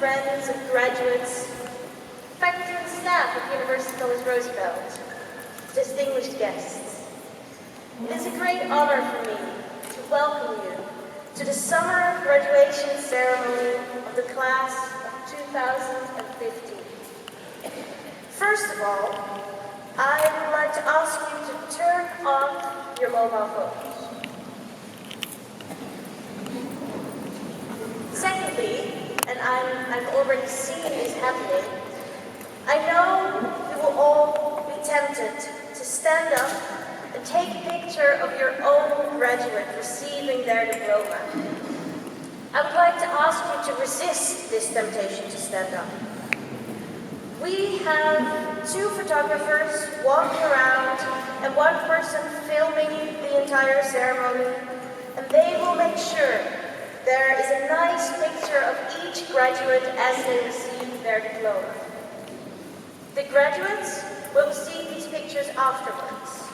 friends and graduates, faculty and staff of University College Roosevelt, distinguished guests. It is a great honor for me to welcome you to the summer graduation ceremony of the class of 2015. First of all, I would like to ask you to turn off your mobile phones. Secondly, and I'm already seeing this happening, I know you will all be tempted to stand up and take a picture of your own graduate receiving their diploma. I would like to ask you to resist this temptation to stand up. We have 2 photographers walking around and 1 person filming the entire ceremony, and they will make sure there is a nice picture of each graduate as they receive their diploma. The graduates will receive these pictures afterwards.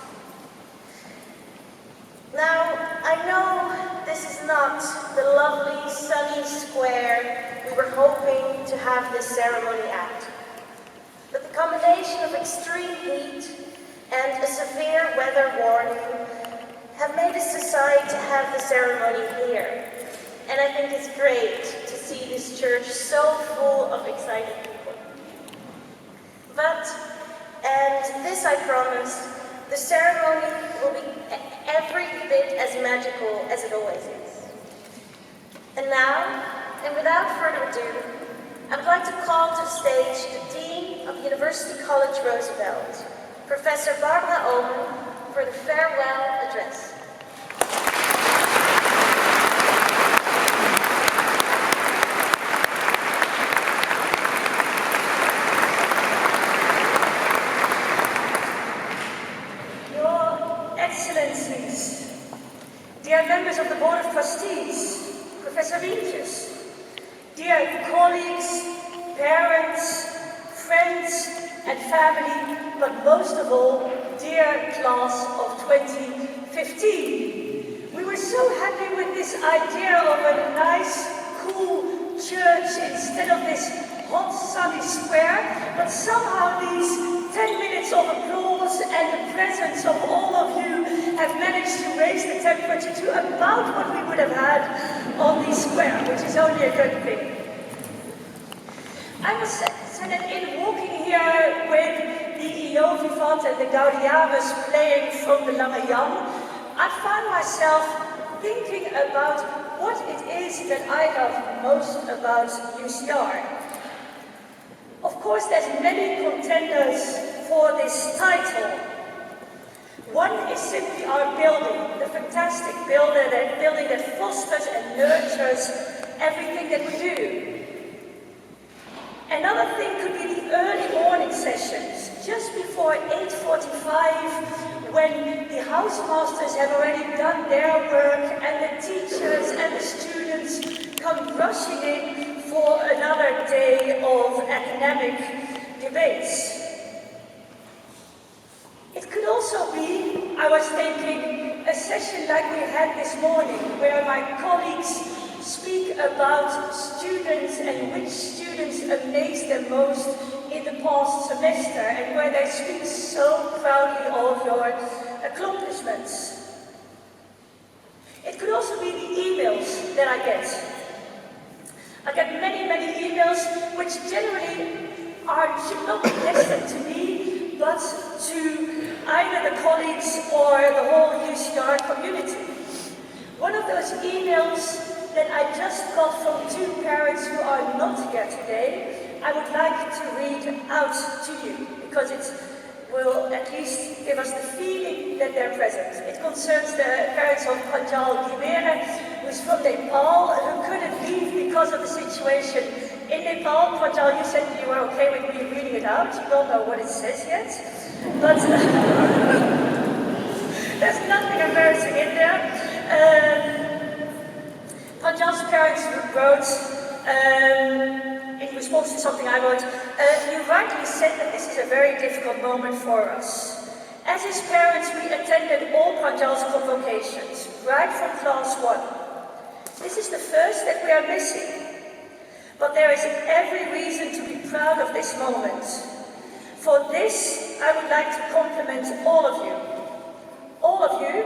Now, I know this is not the lovely sunny square we were hoping to have this ceremony at, but the combination of extreme heat and a severe weather warning have made us decide to have the ceremony here. And I think it's great to see this church so full of excited people. But, and this I promise, the ceremony will be every bit as magical as it always is. And now, and without further ado, I would like to call to the stage the Dean of University College Roosevelt, Professor Bart Oomen, for the farewell address. Dear members of the Board of Trustees, Professor Wientjes, dear colleagues, parents, friends, and family, but most of all, dear class of 2015. We were so happy with this idea of a nice, cool church instead of this hot, sunny square, but somehow these 10 minutes of applause and the presence of all of you have managed to raise the temperature to about what we would have had on the square, which is only a good thing. I must say that in walking here with the Io Vivant and the Gaudiamus playing from the Lange Jan, I found myself thinking about what it is that I love most about UCR. Of course, there's many contenders for this title. One is simply our building, the fantastic building that fosters and nurtures everything that we do. Another thing could be the early morning sessions, just before 8:45, when the housemasters have already done their work and the teachers and the students come rushing in for another day of academic debates. It could also be, I was thinking, a session like we had this morning, where my colleagues speak about students and which students amazed them most in the past semester, and where they speak so proudly of your accomplishments. It could also be the emails that I get. I get many, many emails which generally should not be destined to me, but to either the colleagues or the whole UCR community. One of those emails that I just got from 2 parents who are not here today, I would like to read out to you, because it will at least give us the feeling that they're present. It concerns the parents of Pranjal Gimere, who's from Nepal, who couldn't leave because of the situation in Nepal. Pranjal, you said you were okay with me reading it out. You don't know what it says yet, but there's nothing embarrassing in there. Pranjal's parents wrote, in response to something I wrote, you rightly said that this is a very difficult moment for us. As his parents, we attended all Pranjal's convocations, right from class 1. This is the first that we are missing. But there is every reason to be proud of this moment. For this, I would like to compliment all of you. All of you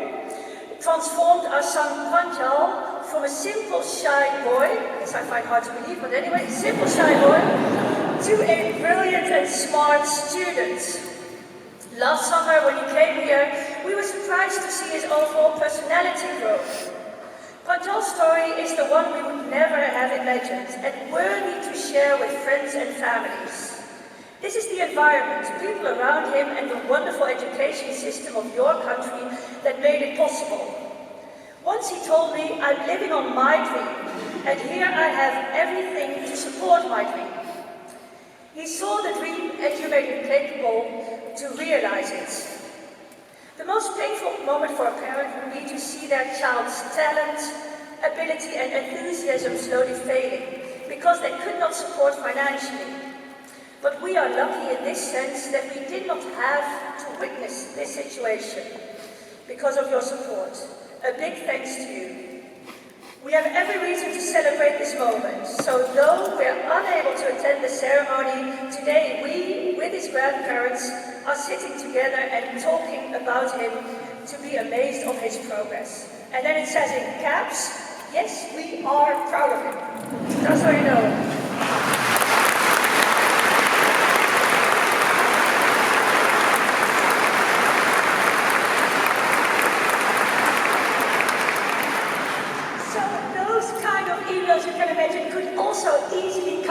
transformed our son Pranjal from a simple shy boy, this I find hard to believe, but anyway, simple shy boy, to a brilliant and smart student. Last summer when he came here, we were surprised to see his overall personality grow. Pranjal's story is the one we would never have imagined and worthy to share with friends and families. This is the environment, people around him, and the wonderful education system of your country that made it possible. Once he told me, I'm living on my dream, and here I have everything to support my dream. He saw the dream and you made him capable to realize it. The most painful moment for a parent would be to see their child's talent, ability, and enthusiasm slowly fading, because they could not support financially. But we are lucky in this sense that we did not have to witness this situation because of your support. A big thanks to you. We have every reason to celebrate this moment. So though we are unable to attend the ceremony, today we, with his grandparents, are sitting together and talking about him to be amazed of his progress. And then it says in caps, yes, we are proud of him. Just so you know.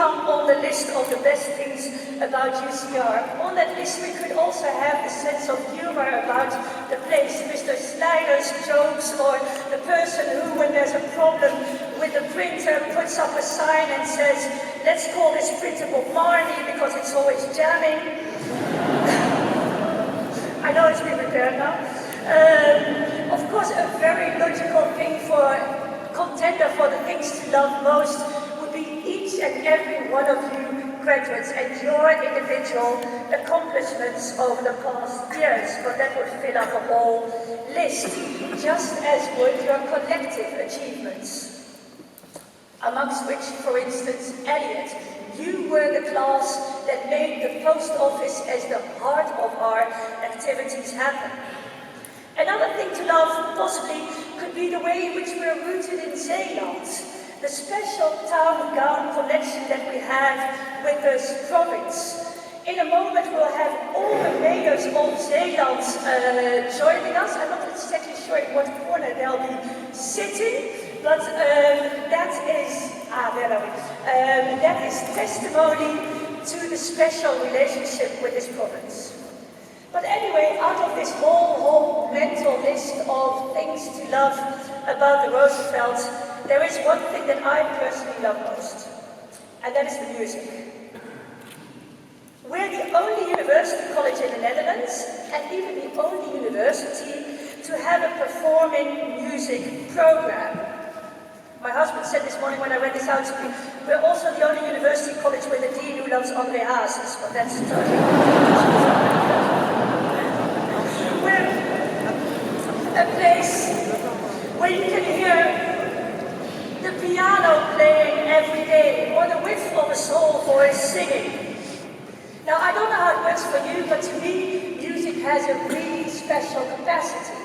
On the list of the best things about UCR. On that list we could also have the sense of humor about the place, Mr. Snyder's jokes, or the person who, when there's a problem with the printer, puts up a sign and says, let's call this printer Bob Marley because it's always jamming. I know it's been prepared now. Of course, a very logical thing for contender for the things to love most would be each and every one of you graduates and your individual accomplishments over the past years, but that would fill up a whole list, just as would your collective achievements. Amongst which, for instance, Elliot, you were the class that made the post office as the heart of our activities happen. Another thing to love, possibly, could be the way in which we are rooted in Zeeland, the special town-gown connection that we have with this province. In a moment we'll have all the mayors of Zeeland joining us. I'm not exactly sure in what corner they'll be sitting, but that is testimony to the special relationship with this province. But anyway, out of this whole mental list of things to love about the Roosevelt, there is one thing that I personally love most, and that is the music. We're the only university college in the Netherlands, and even the only university to have a performing music program. My husband said this morning when I read this out to me, we're also the only university college with a dean who loves André Hazes, but that's totally we're a place where you can hear the piano playing every day, or the whiff of a soul voice singing. Now, I don't know how it works for you, but to me, music has a really special capacity.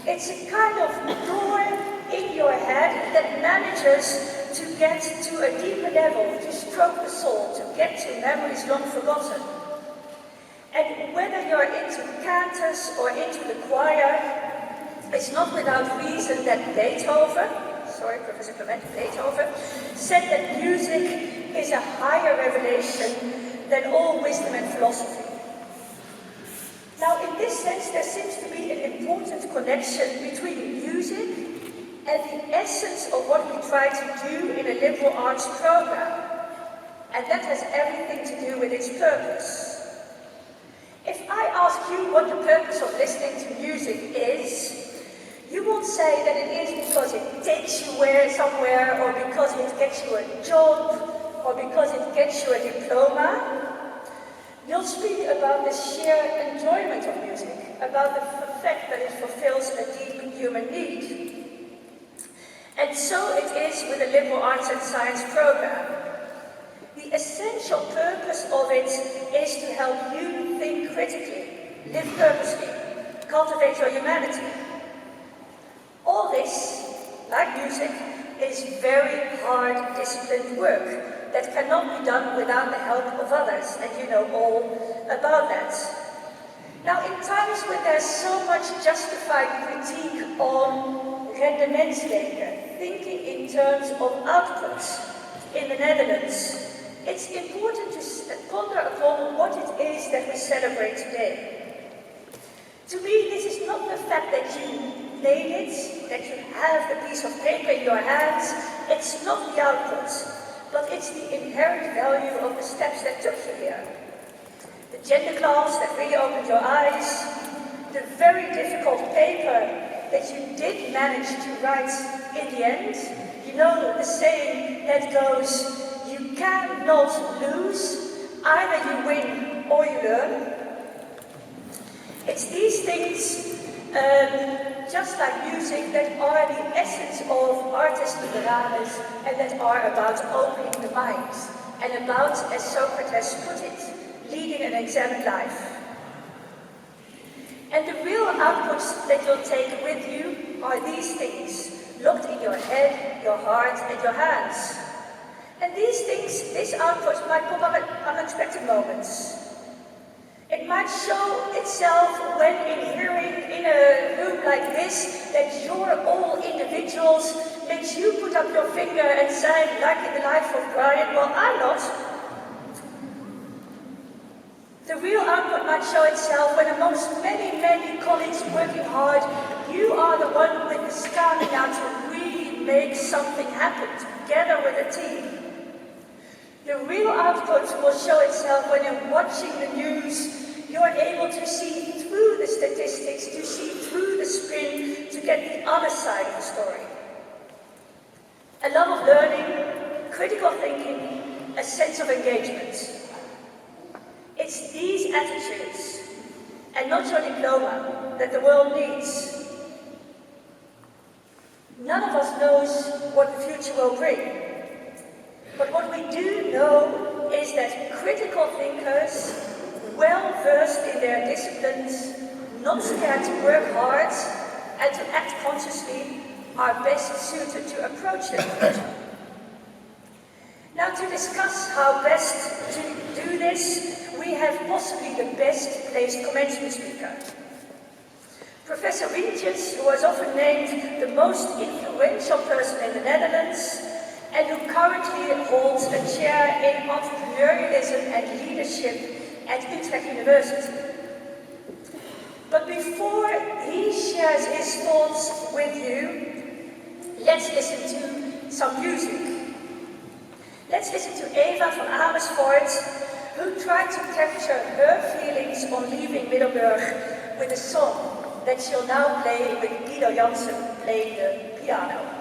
It's a kind of door in your head that manages to get to a deeper level, to stroke the soul, to get to memories long forgotten. And whether you're into cantus or into the choir, it's not without reason that Professor Beethoven, said that music is a higher revelation than all wisdom and philosophy. Now, in this sense, there seems to be an important connection between music and the essence of what we try to do in a liberal arts program. And that has everything to do with its purpose. If I ask you what the purpose of listening to music is, you won't say that it is because it takes you somewhere, or because it gets you a job, or because it gets you a diploma. You'll speak about the sheer enjoyment of music, about the fact that it fulfills a deep human need. And so it is with the liberal arts and science program. The essential purpose of it is to help you think critically, live purposely, cultivate your humanity. All this, like music, is very hard, disciplined work that cannot be done without the help of others, and you know all about that. Now, in times when there's so much justified critique on rendementsdenken, thinking in terms of outputs in the Netherlands, it's important to ponder upon what it is that we celebrate today. To me, this is not the fact that you made it, that you have the piece of paper in your hands. It's not the output, but it's the inherent value of the steps that took you here. The gender class that really opened your eyes, the very difficult paper that you did manage to write in the end. You know the saying that goes, you cannot lose, either you win or you learn. It's these things, just like music, that are the essence of artes liberales and that are about opening the mind and about, as Socrates put it, leading an examined life. And the real outputs that you'll take with you are these things, locked in your head, your heart, and your hands. And these things, these outputs might come up at unexpected moments. It might show itself when in hearing in a room like this that you're all individuals, makes you put up your finger and say, like in the life of Brian, well, I'm not. The real output might show itself when amongst many, many colleagues working hard, you are the one with the stamina to really make something happen, together with a team. The real output will show itself when in watching the news, you're able to see through the statistics, to see through the spin, to get the other side of the story. A love of learning, critical thinking, a sense of engagement. It's these attitudes, and not your diploma, that the world needs. None of us knows what the future will bring. But what we do know is that critical thinkers, well versed in their disciplines, not scared to work hard and to act consciously, are best suited to approach the future. Now, to discuss how best to do this, we have possibly the best placed commencement speaker. Professor Wientjes, who was often named the most influential person in the Netherlands, and who currently holds a chair in entrepreneurialism and leadership at Utrecht University. But before he shares his thoughts with you, let's listen to some music. Let's listen to Eva from Amersfoort, who tried to capture her feelings on leaving Middelburg with a song that she'll now play with Guido Jansen playing the piano.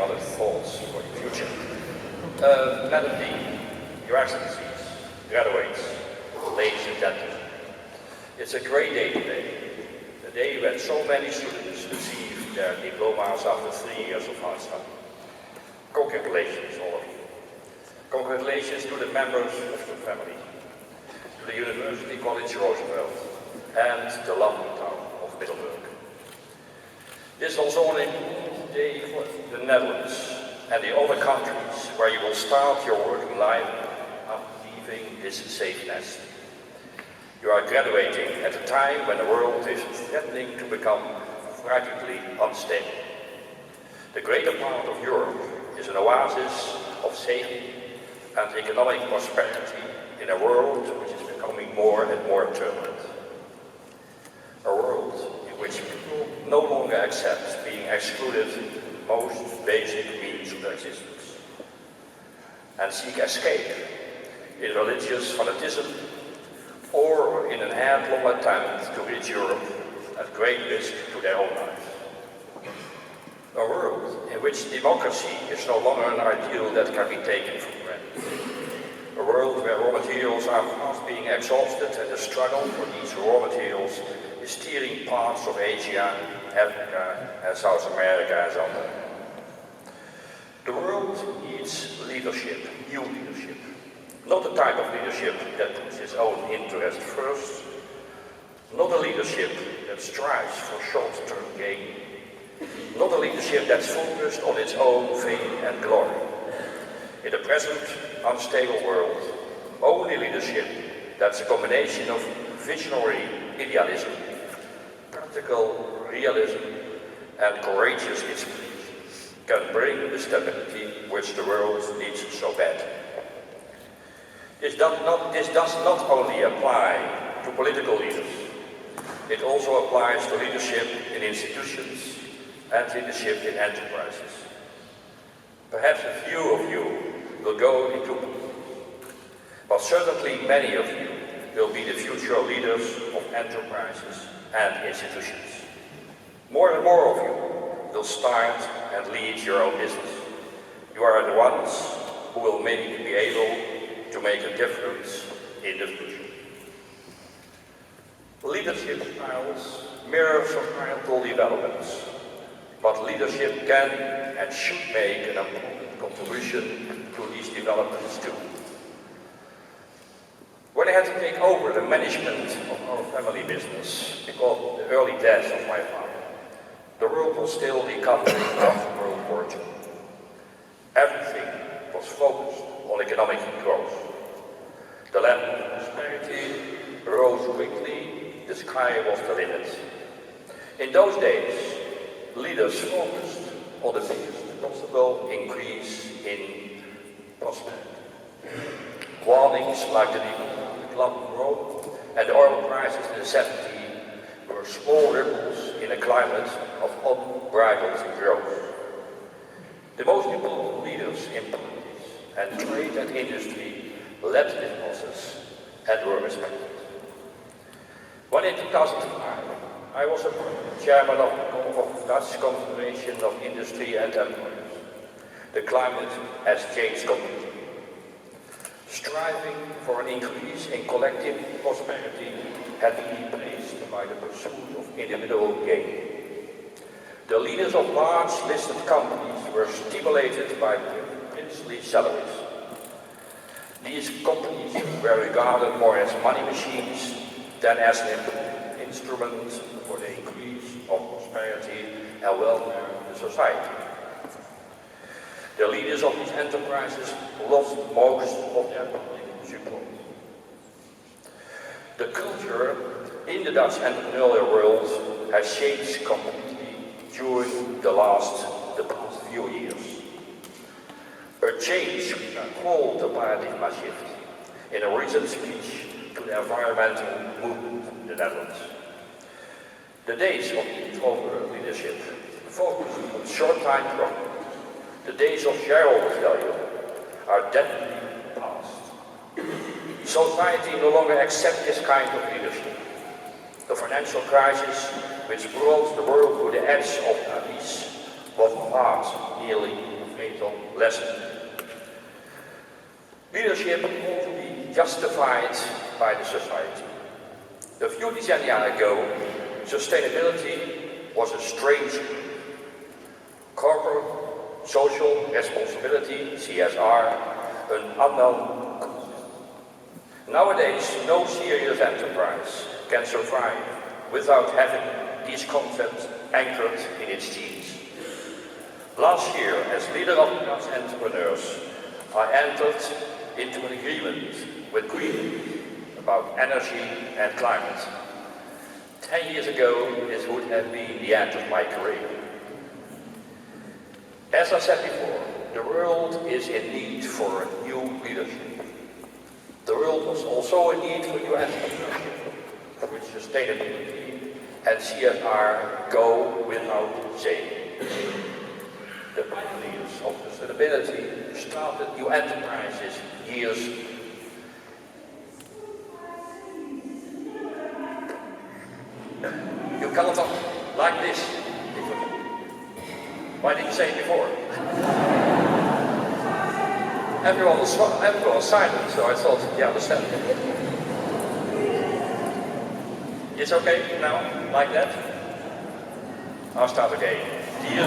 other thoughts for the future. Madam Dean, Your Excellencies, graduates, ladies and gentlemen, it's a great day today. A day when so many students receive their diplomas after 3 years of hard study. Congratulations, all of you. Congratulations to the members of your family, to the University College Roosevelt, and the lovely town of Middelburg. This is also an important day for the Netherlands and the other countries where you will start your working life after leaving this safe nest. You are graduating at a time when the world is threatening to become fragilely unstable. The greater part of Europe is an oasis of safety and economic prosperity in a world which is becoming more and more turbulent. A world in which people no longer accept being excluded from the most basic means of their existence and seek escape in religious fanaticism or in an headlong attempt to reach Europe at great risk to their own lives. A world in which democracy is no longer an ideal that can be taken for granted. A world where raw materials are fast being exhausted and the struggle for these raw materials is steering parts of Asia, Africa and South America as under. The world needs leadership, new leadership. Not the type of leadership that puts its own interest first, not a leadership that strives for short-term gain, not a leadership that's focused on its own fame and glory. In the present unstable world, only leadership that's a combination of visionary idealism, practical realism, and courageous inspiration can bring the stability which the world needs so bad. This does not only apply to political leaders, it also applies to leadership in institutions and leadership in enterprises. Perhaps a few of you will go into politics, but certainly many of you will be the future leaders of enterprises and institutions. More and more of you will start and lead your own business. You are the ones who will maybe be able to make a difference in the future. Leadership styles mirror societal developments, but leadership can and should make an important contribution to these developments too. When I had to take over the management of our family business because of the early death of my father, the world was still recovering after World War II. Everything was focused on economic growth. The level of prosperity rose quickly, the sky was the limit. In those days, leaders focused on the biggest possible increase in prosperity. Warnings like the Club of Rome and the oil crisis in the 70s were small ripples in a climate of unbridled growth. The most important leaders in politics and trade and industry led this process and were respected. When in 2005 I was appointed chairman of the Dutch Confederation of Industry and Employers, the climate has changed completely. Striving for an increase in collective prosperity had been replaced by the pursuit of individual gain. The leaders of large listed companies were stimulated by princely salaries. These companies were regarded more as money machines than as an instrument for the increase of prosperity and welfare in the society. The leaders of these enterprises lost most of their public support. The culture in the Dutch entrepreneurial world has changed completely during the past few years. A change called the paradigm shift in a recent speech to the environmental movement in the Netherlands. The days of introvert leadership focused on short-time profit. The days of shareholder value are definitely past. Society no longer accepts this kind of leadership. The financial crisis, which brought the world to the edge of the abyss, was not nearly lesson. Leadership ought to be justified by the society. A few decennia ago, sustainability was a strange corporate social responsibility, CSR, an unknown concept. Nowadays, no serious enterprise can survive without having these concepts anchored in its genes. Last year, as leader of young entrepreneurs, I entered into an agreement with Green about energy and climate. 10 years ago, this would have been the end of my career. As I said before, the world is in need for new leadership. The world was also in need for new entrepreneurship, for which sustainability and CSR go without saying. The pioneers of sustainability started new enterprises years ago. You cannot talk like this. Why didn't you say it before? Everyone was silent, so I thought, yeah, understand. It's okay now, like that? I'll start again. Dear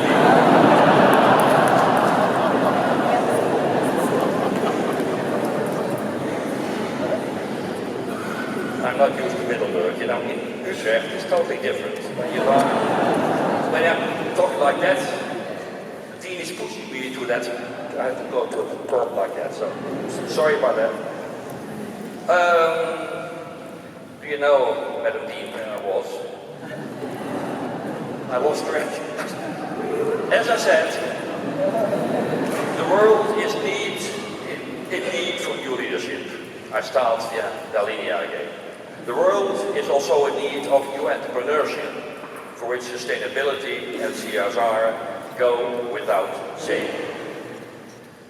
I'm not used to Middelburg, you know, in Utrecht it's totally different. When I'm talking like that, the dean is pushing me to that. I have to go to a pub like that, so sorry about that. Do you know, Madam Dean, where I was? I lost track. As I said, the world is in need for new leadership. I start, the linea again. The world is also in need of new entrepreneurship, for which sustainability and CSR go without saying.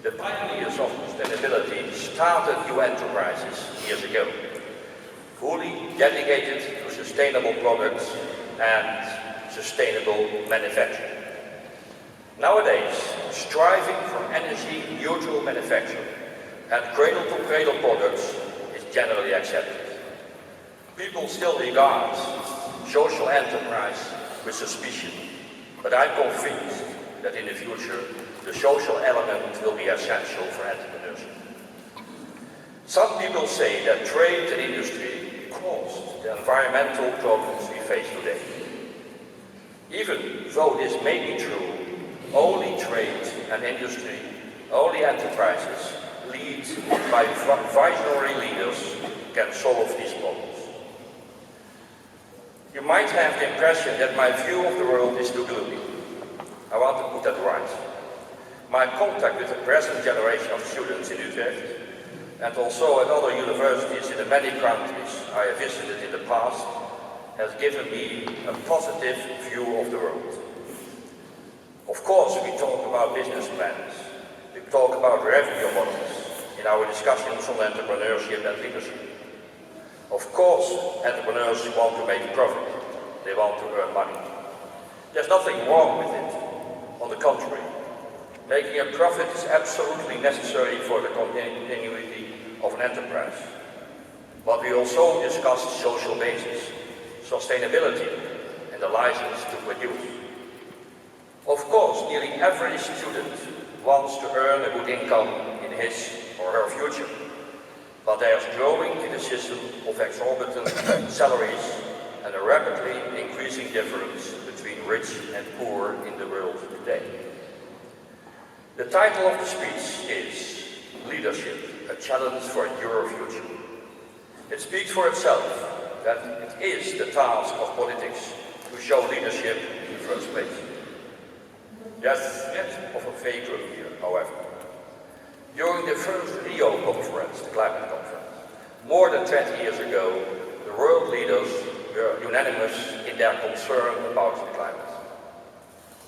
The pioneers of sustainability started new enterprises years ago, fully dedicated to sustainable products and sustainable manufacturing. Nowadays, striving for energy-neutral manufacturing and cradle-to-cradle products is generally accepted. People still regard social enterprise with suspicion, but I'm convinced that in the future the social element will be essential for entrepreneurship. Some people say that trade and industry caused the environmental problems we face today. Even though this may be true, only trade and industry, only enterprises lead by visionary leaders can solve these problems. You might have the impression that my view of the world is too gloomy. I want to put that right. My contact with the present generation of students in Utrecht and also at other universities in the many countries I have visited in the past has given me a positive view of the world. Of course, we talk about business plans, we talk about revenue models in our discussions on entrepreneurship and leadership. Of course, entrepreneurs want to make profit, they want to earn money. There's nothing wrong with it. On the contrary, making a profit is absolutely necessary for the continuity of an enterprise. But we also discussed social basis, sustainability, and the license to produce. Of course, nearly every student wants to earn a good income in his or her future. But there's growing criticism of exorbitant salaries and a rapidly increasing difference between rich and poor in the world today. The title of the speech is Leadership, a Challenge for Your Future. It speaks for itself that it is the task of politics to show leadership in the first place. There's threat of a failure here, however. During the first Rio conference, the climate conference, more than 20 years ago, the world leaders were unanimous in their concern about the climate.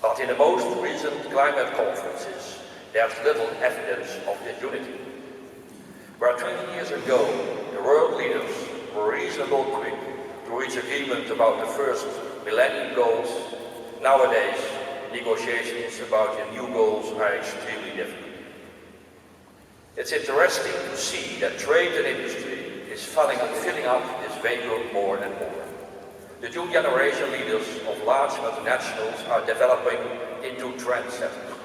But in the most recent climate conferences, there's little evidence of this unity. Where 20 years ago, the world leaders were reasonably quick to reach agreement about the first millennium goals, nowadays, negotiations about the new goals are extremely difficult. It's interesting to see that trade and industry is filling up this vacuum more and more. The new generation leaders of large multinationals are developing into trendsetters.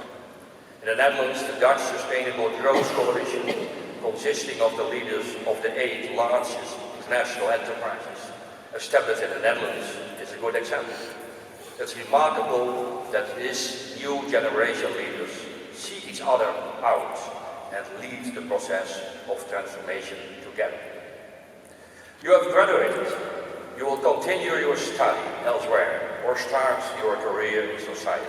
In the Netherlands, the Dutch Sustainable Growth Coalition, consisting of the leaders of the 8 largest international enterprises established in the Netherlands, is a good example. It's remarkable that these new generation leaders seek each other out and lead the process of transformation together. You have graduated. You will continue your study elsewhere or start your career in society.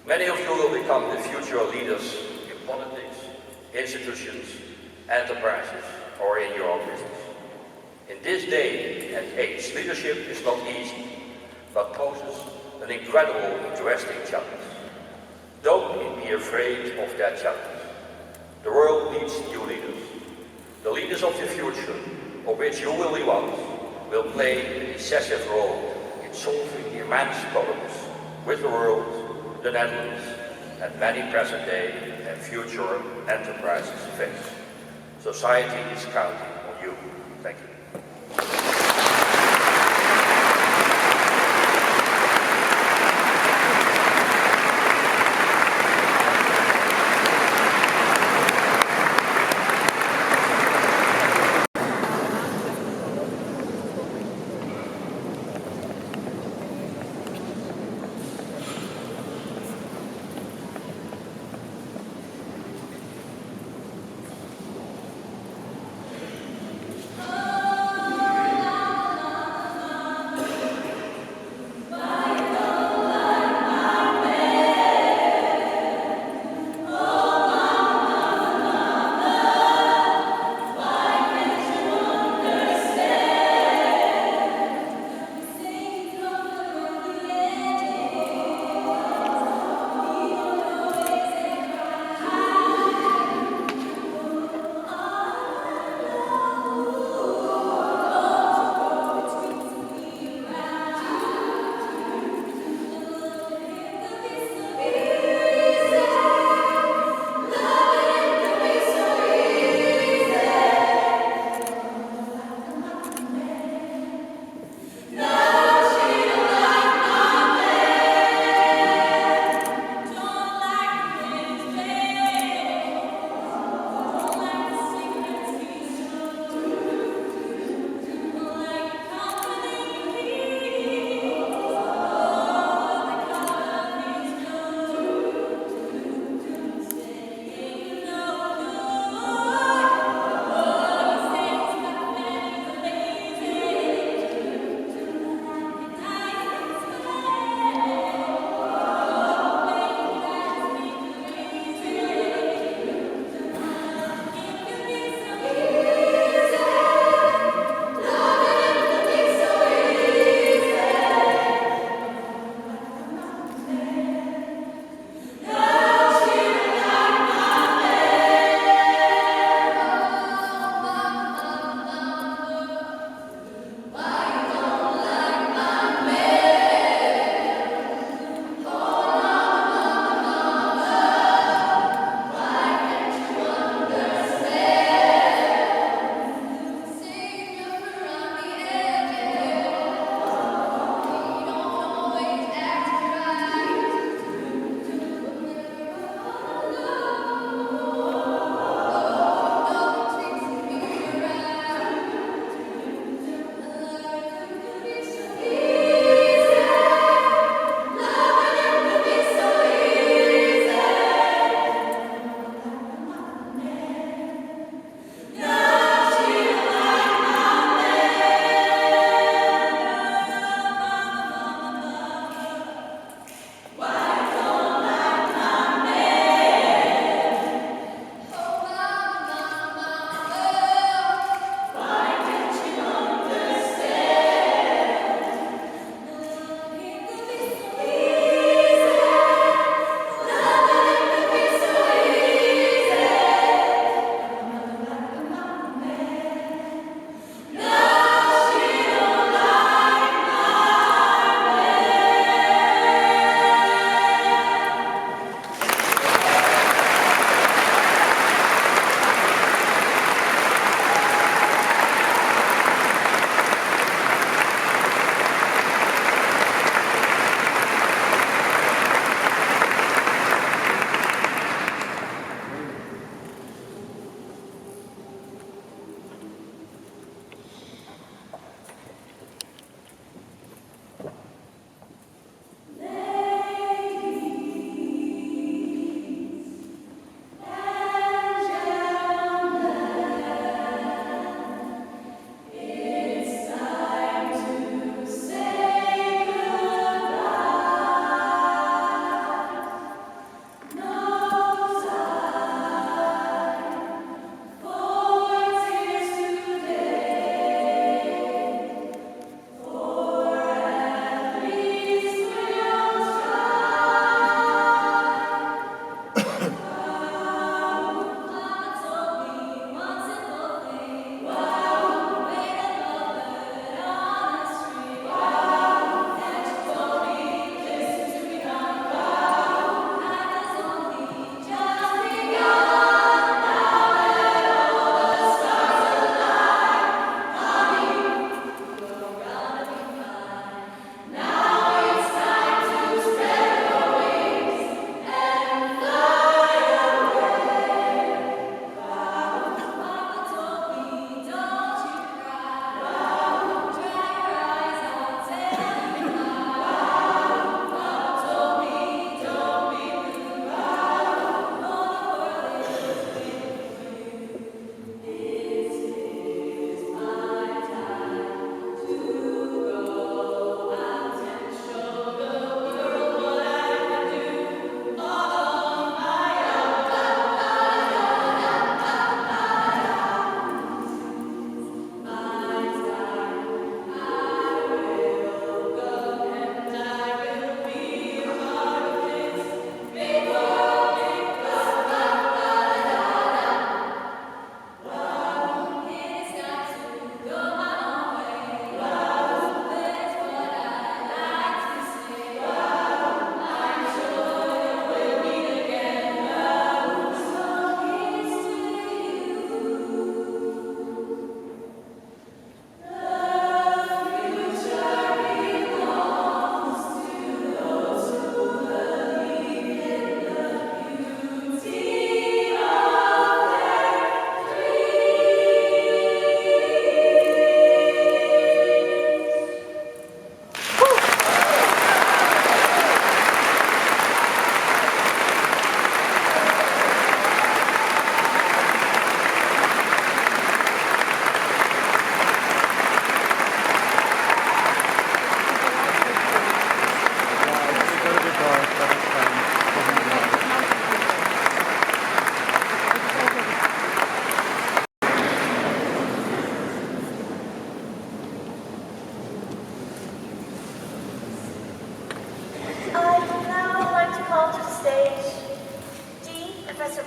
Many of you will become the future leaders in politics, institutions, enterprises, or in your own business. In this day and age, leadership is not easy, but poses an incredible, interesting challenge. Don't be afraid of that challenge. The world needs new leaders. The leaders of the future, of which you will be one, will play a decisive role in solving the immense problems with the world, the Netherlands, and many present-day and future enterprises face. Society is counting on you. Thank you. Oh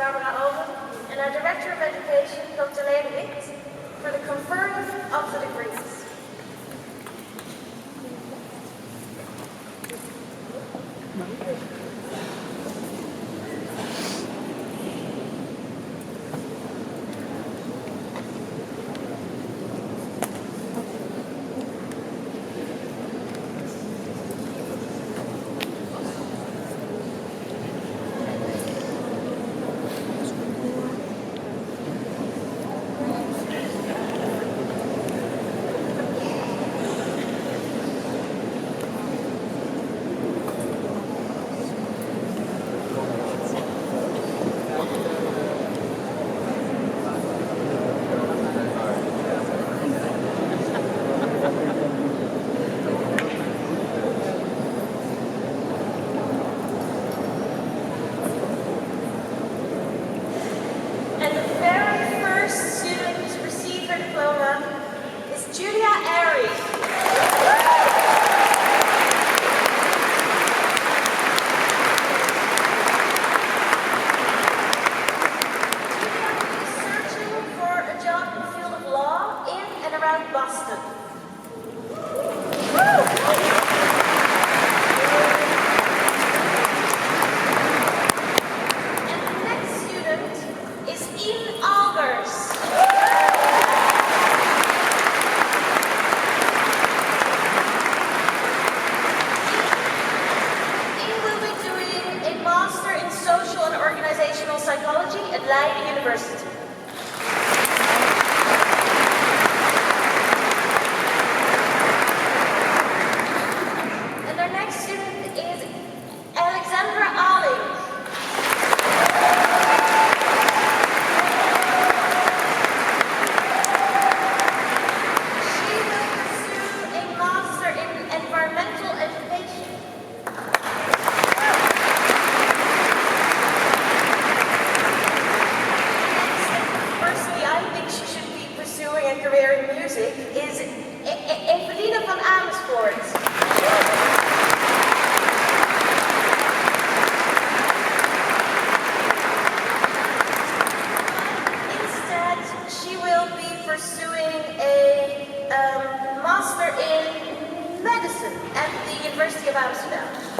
Barbara Oomen, and our Director of Education, Dr. Lene Witt, for the conferring of the degrees. Van Amersfoort. Instead, she will be pursuing a master in medicine at the University of Amsterdam.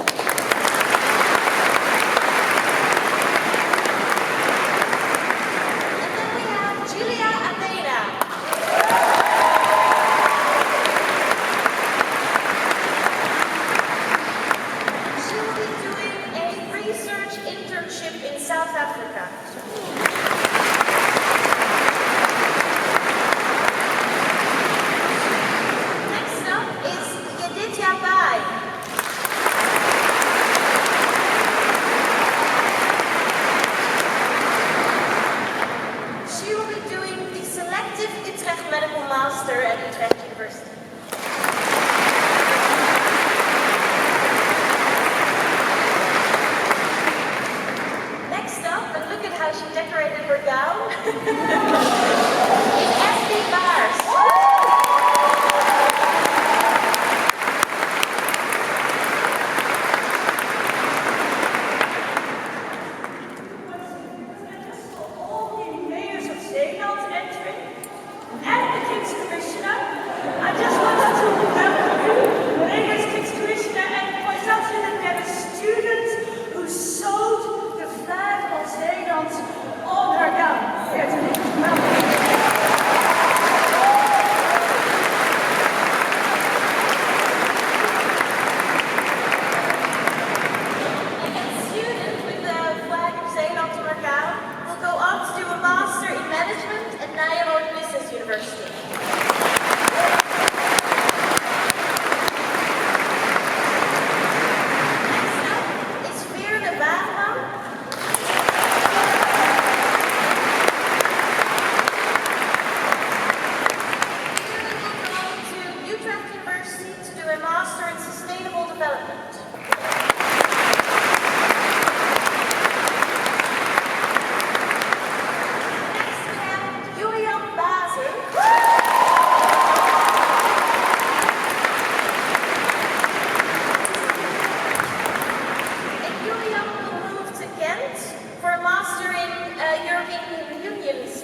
On her gown.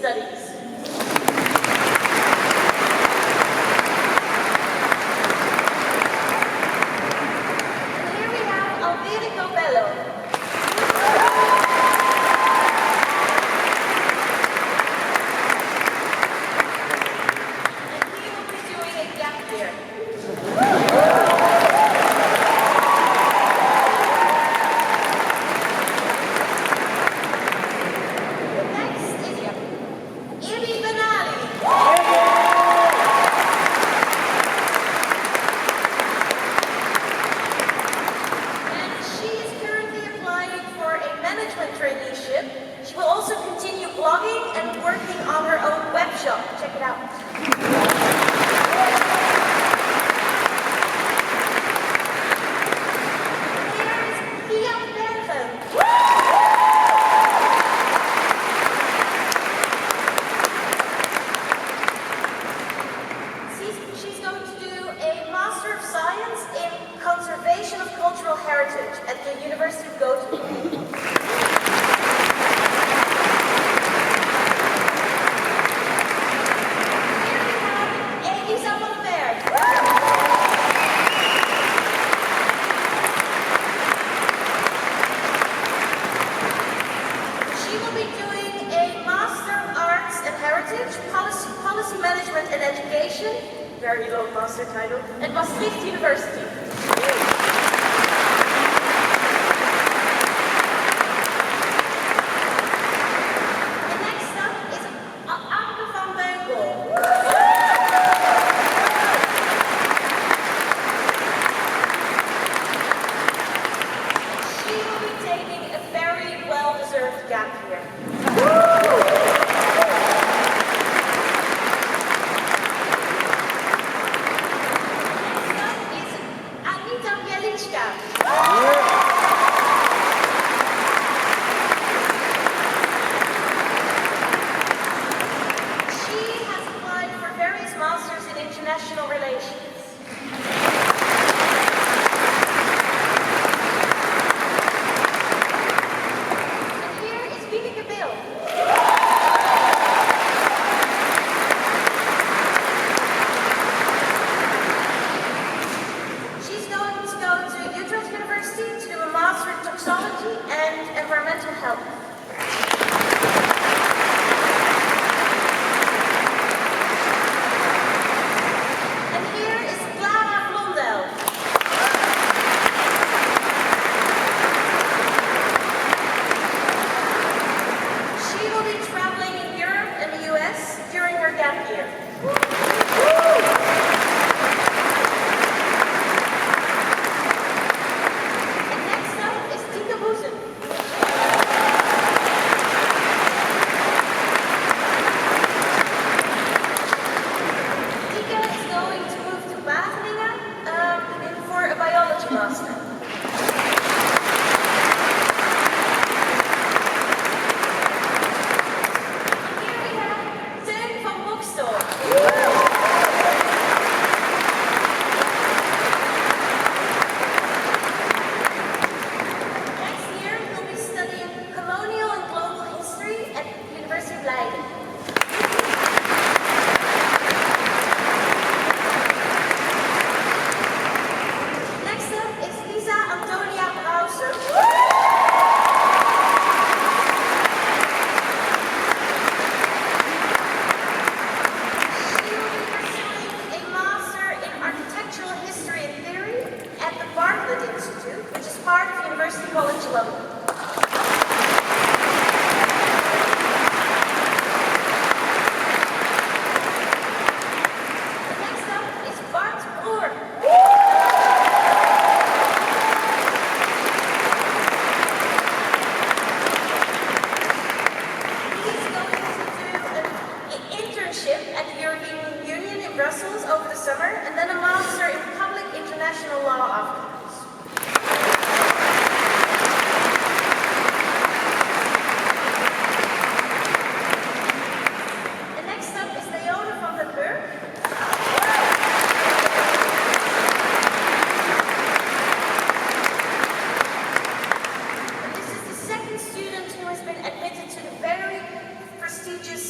Studies. And here we have Alberico Bello. And he will be doing a gap year. She will also continue blogging and working on her own web shop. Check it out. Here's Pia Bergen. She's going to do a Master of Science in Conservation of Cultural Heritage at the University of Göttingen. Policy Management and Education, very long master title, at Maastricht University. And next up is Anke van Beugel. She will be taking a very well-deserved gap year.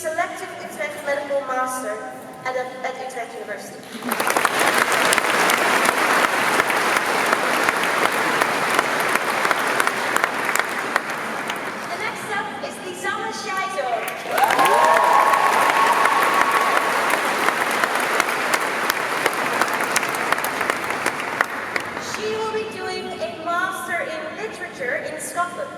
Select Advanced Medical Master at Utrecht University. The next up is Lisanne Scheizo. She will be doing a Master in Literature in Scotland.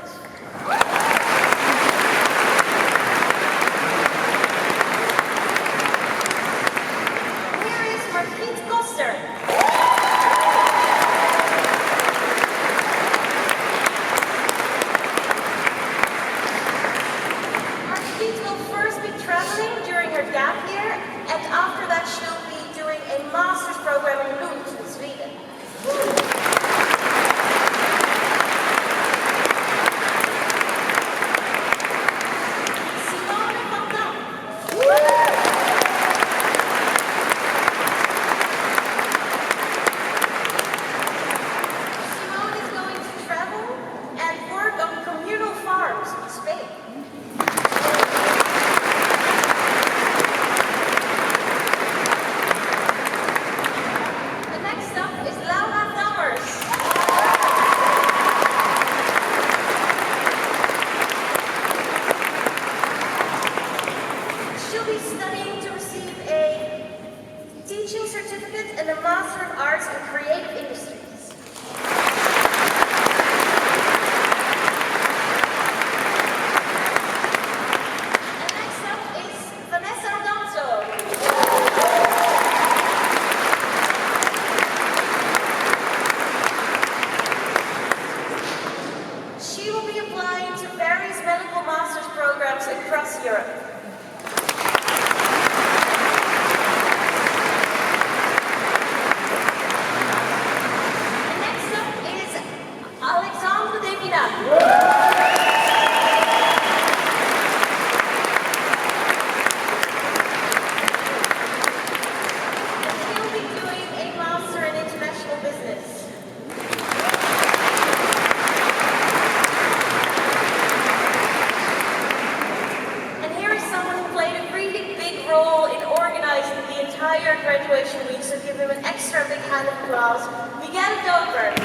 Graduation week, so give him an extra big hand of applause. Miguel Dover. And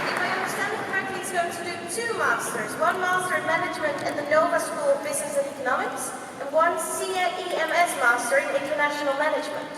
if I understand it correctly, he's going to do 2 masters. One master in management at the Nova School of Business and Economics, and one CEMS master in international management.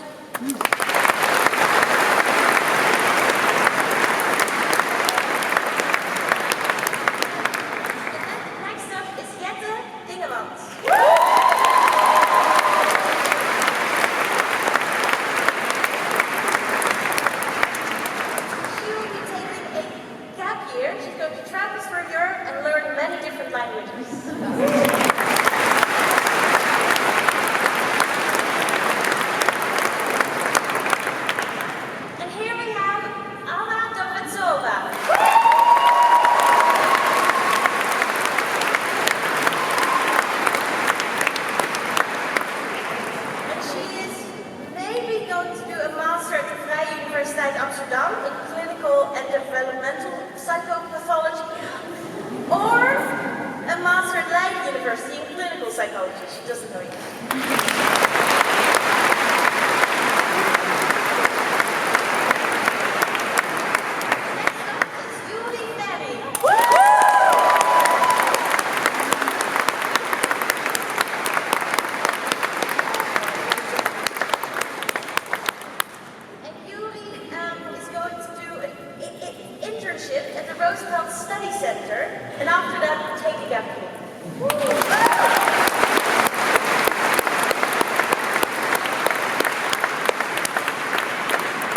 At the Roosevelt Study Center, and after that, take a gap year.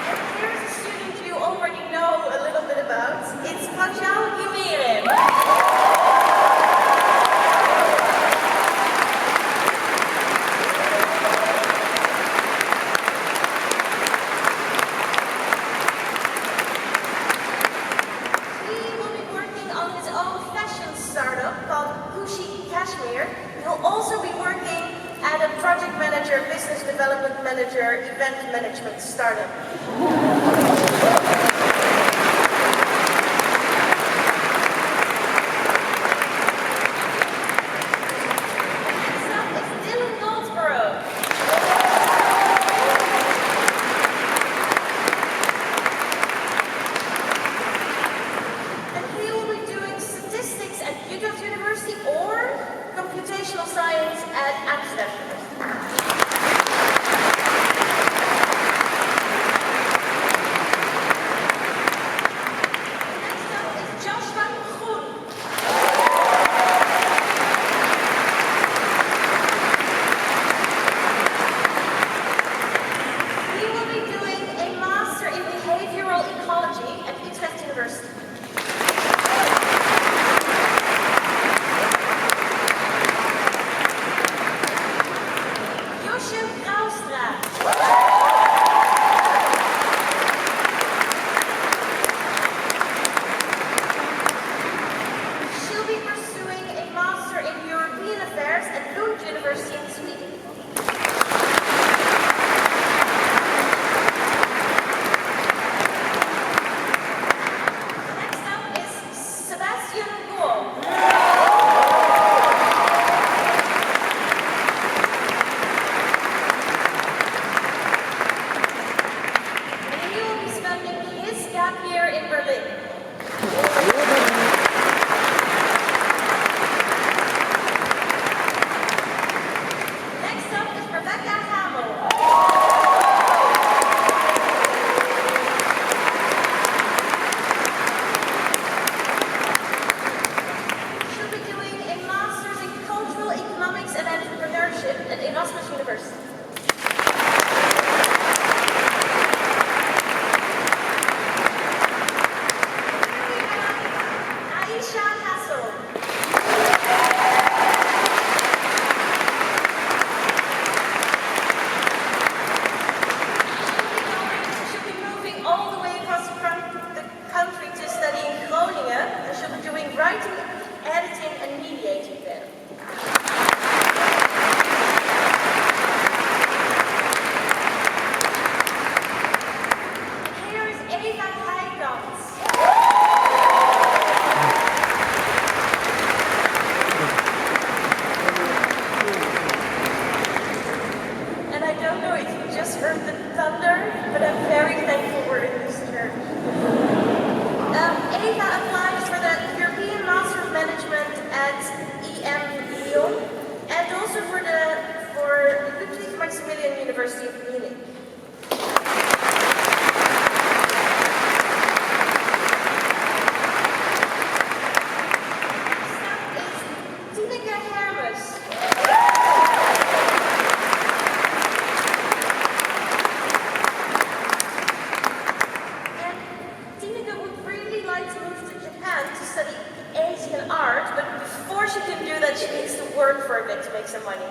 And here's a student you already know a little bit about. It's Untitled Chapter. He'll also be working at a project manager, business development manager, event management startup. work for a bit to make some money.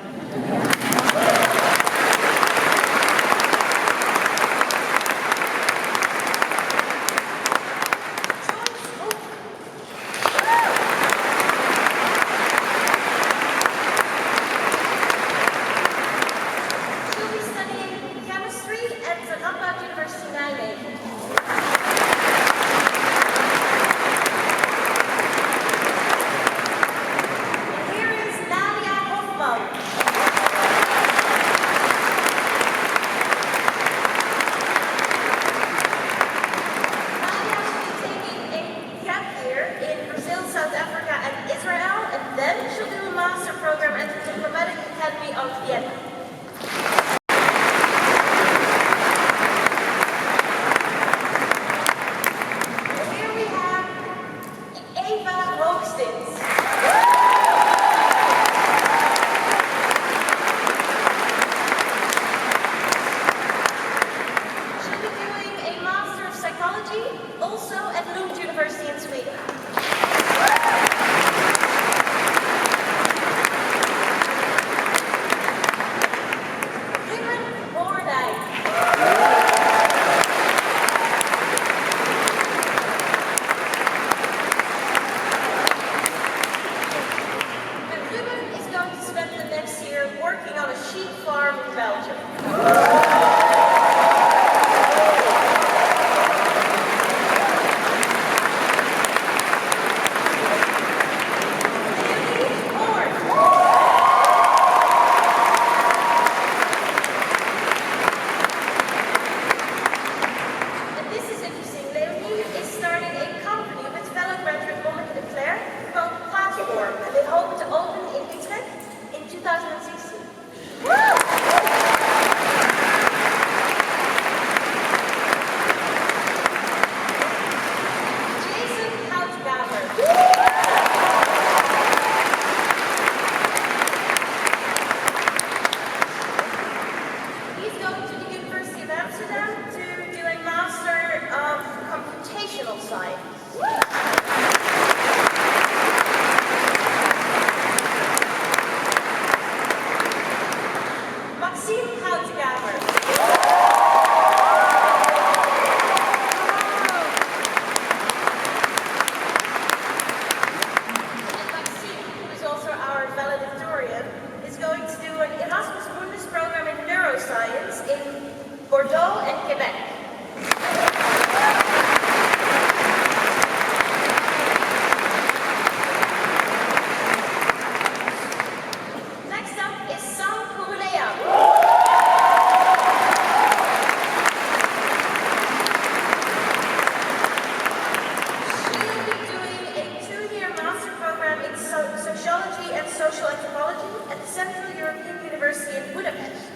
Bordeaux and Quebec. Next up is Sam Koulea. She'll be doing a 2-year master program in sociology and social anthropology at the Central European University in Budapest.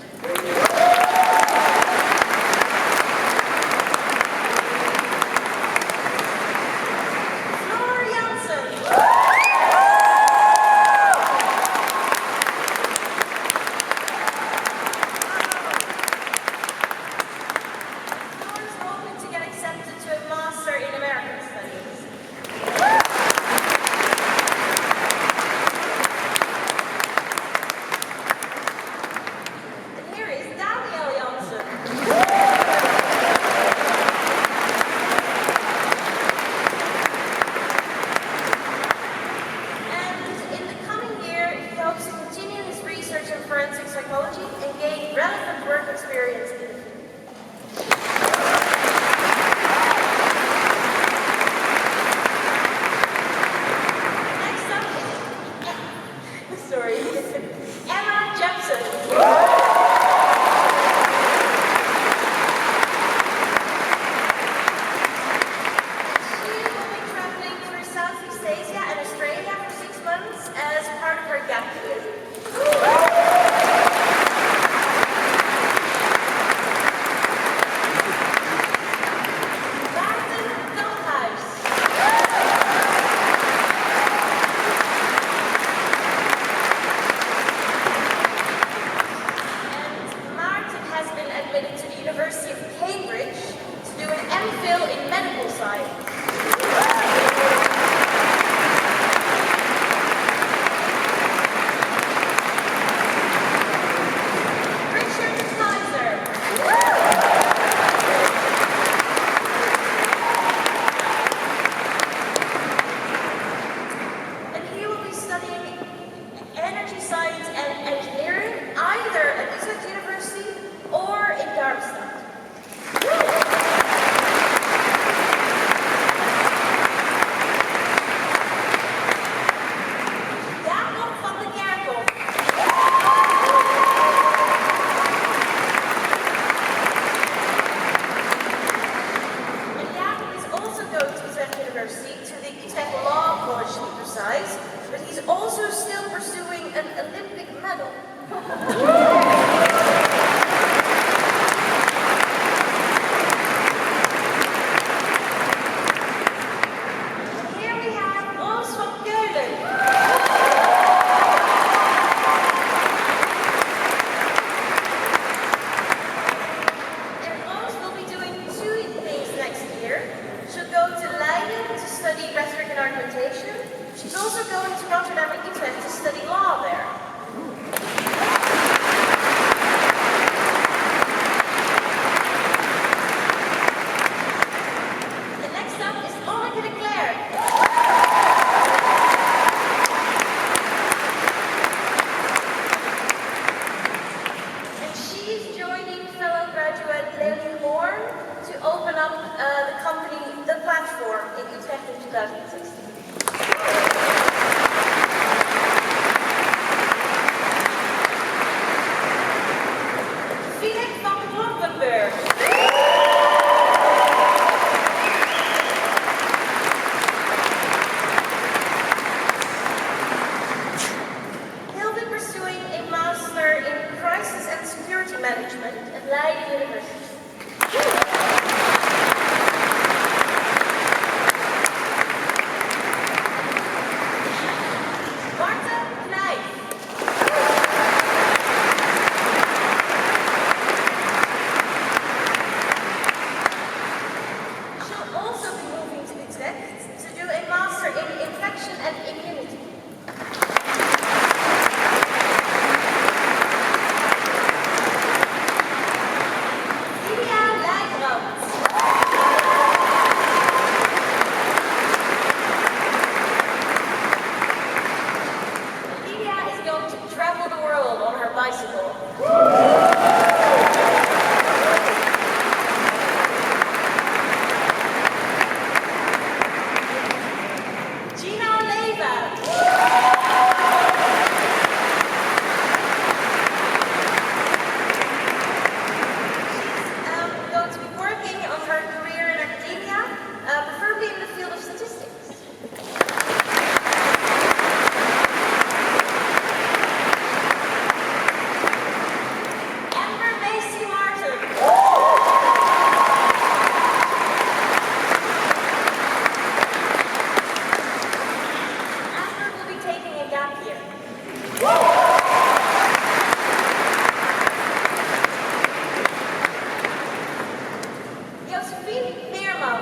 Josephine Meerman.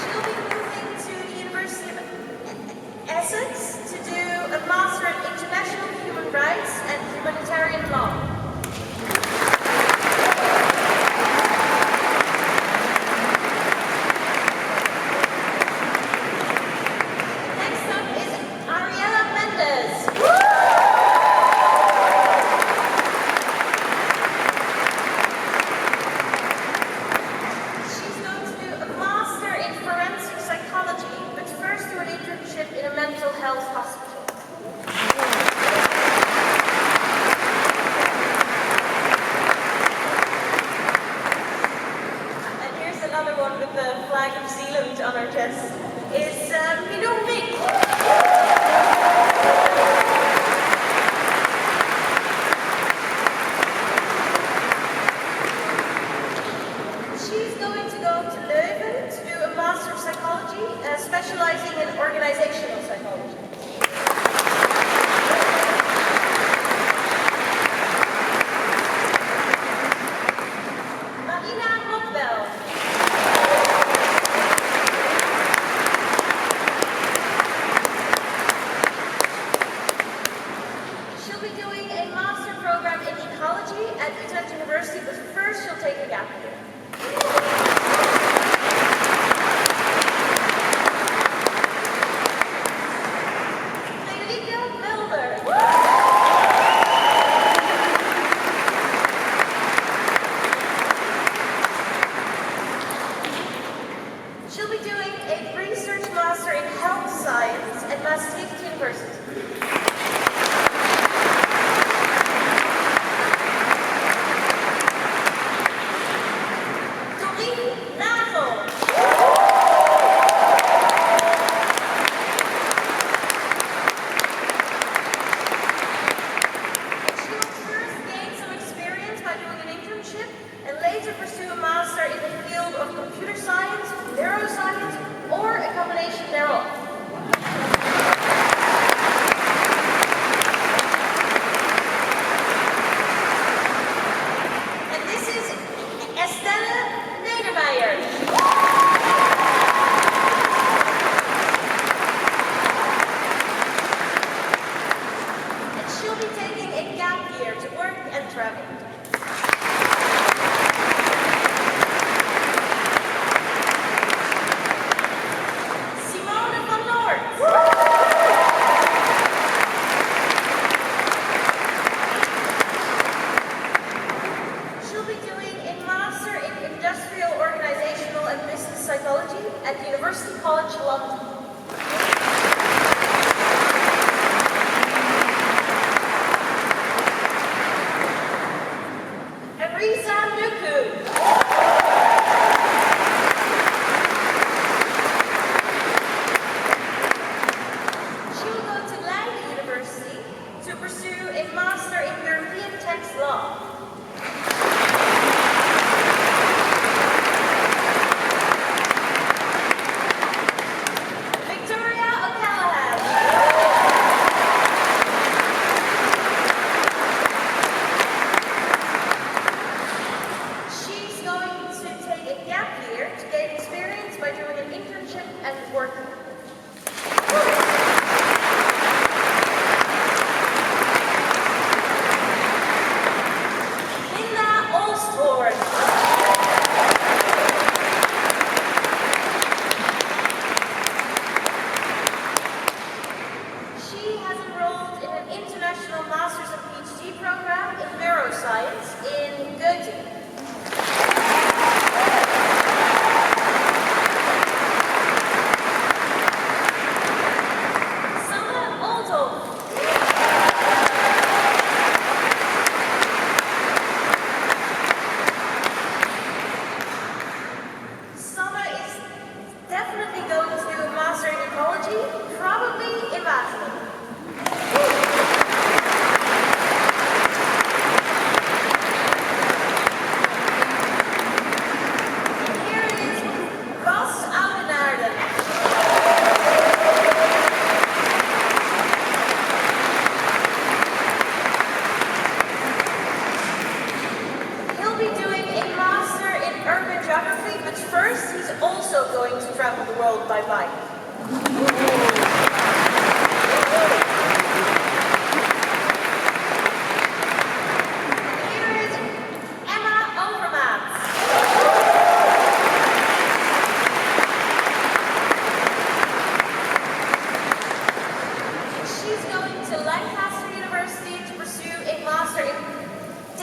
She'll be moving to the University of Essex to do a Master in International Human Rights and Humanitarian Law.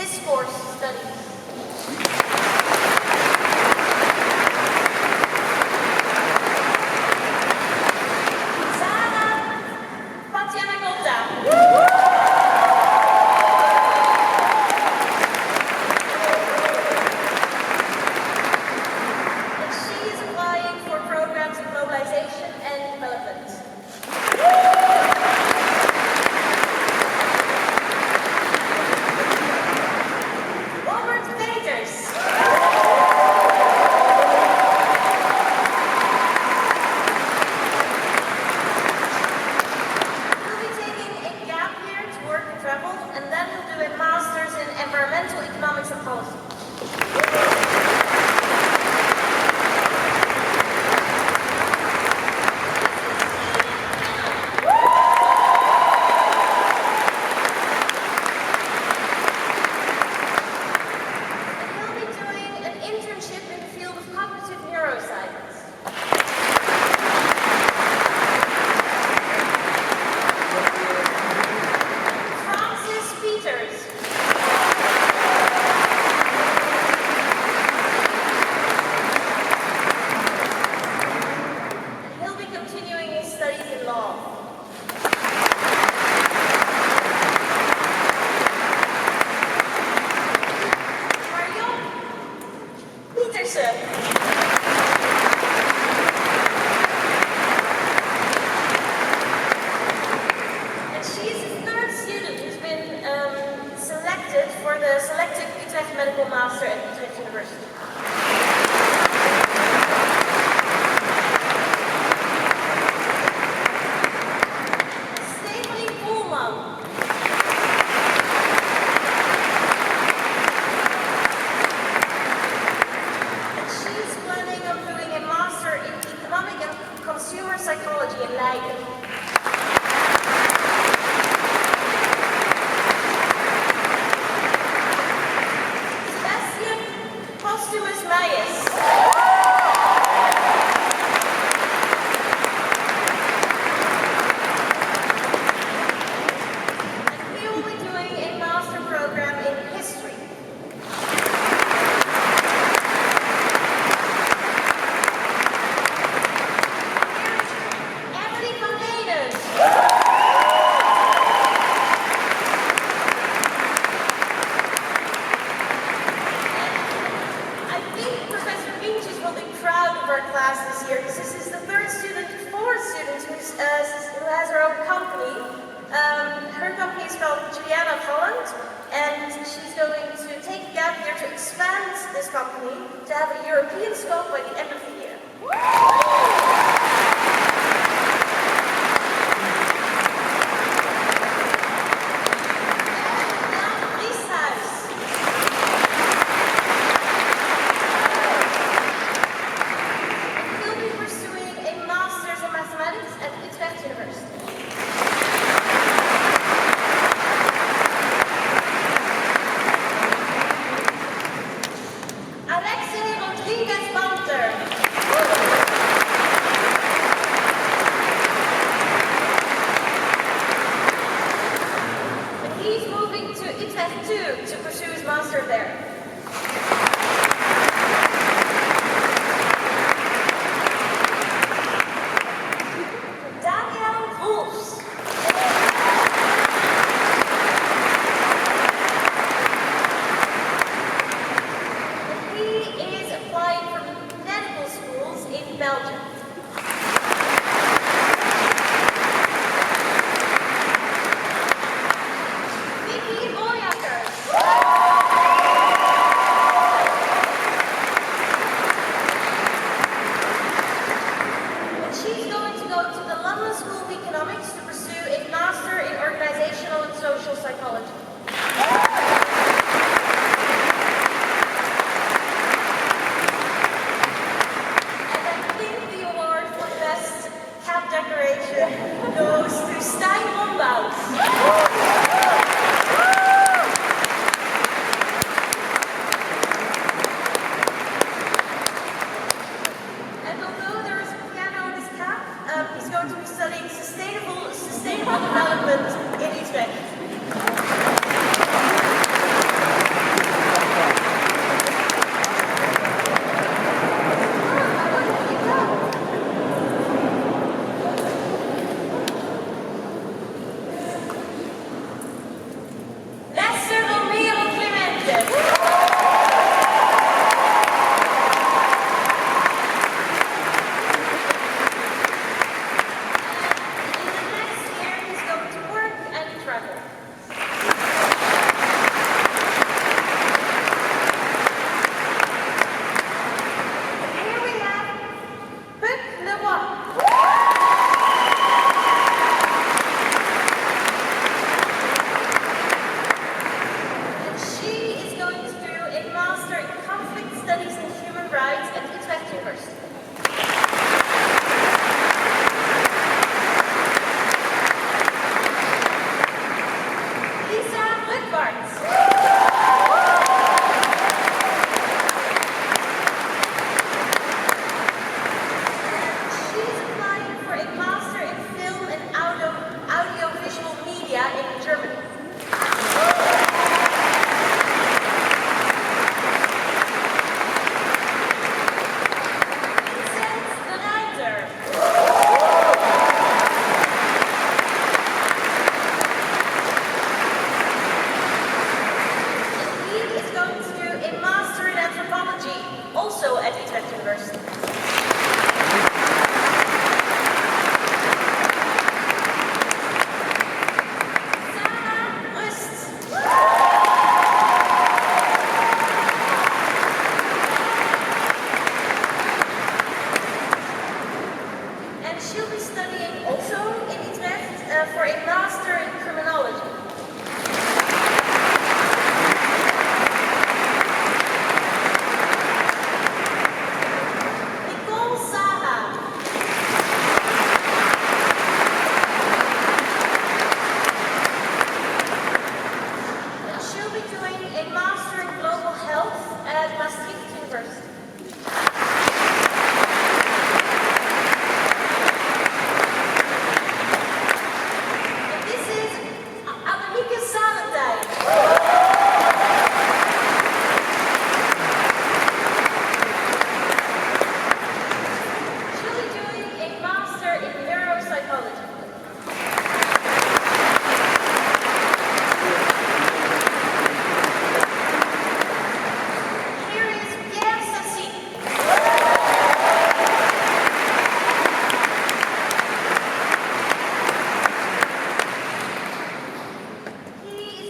discourse studies.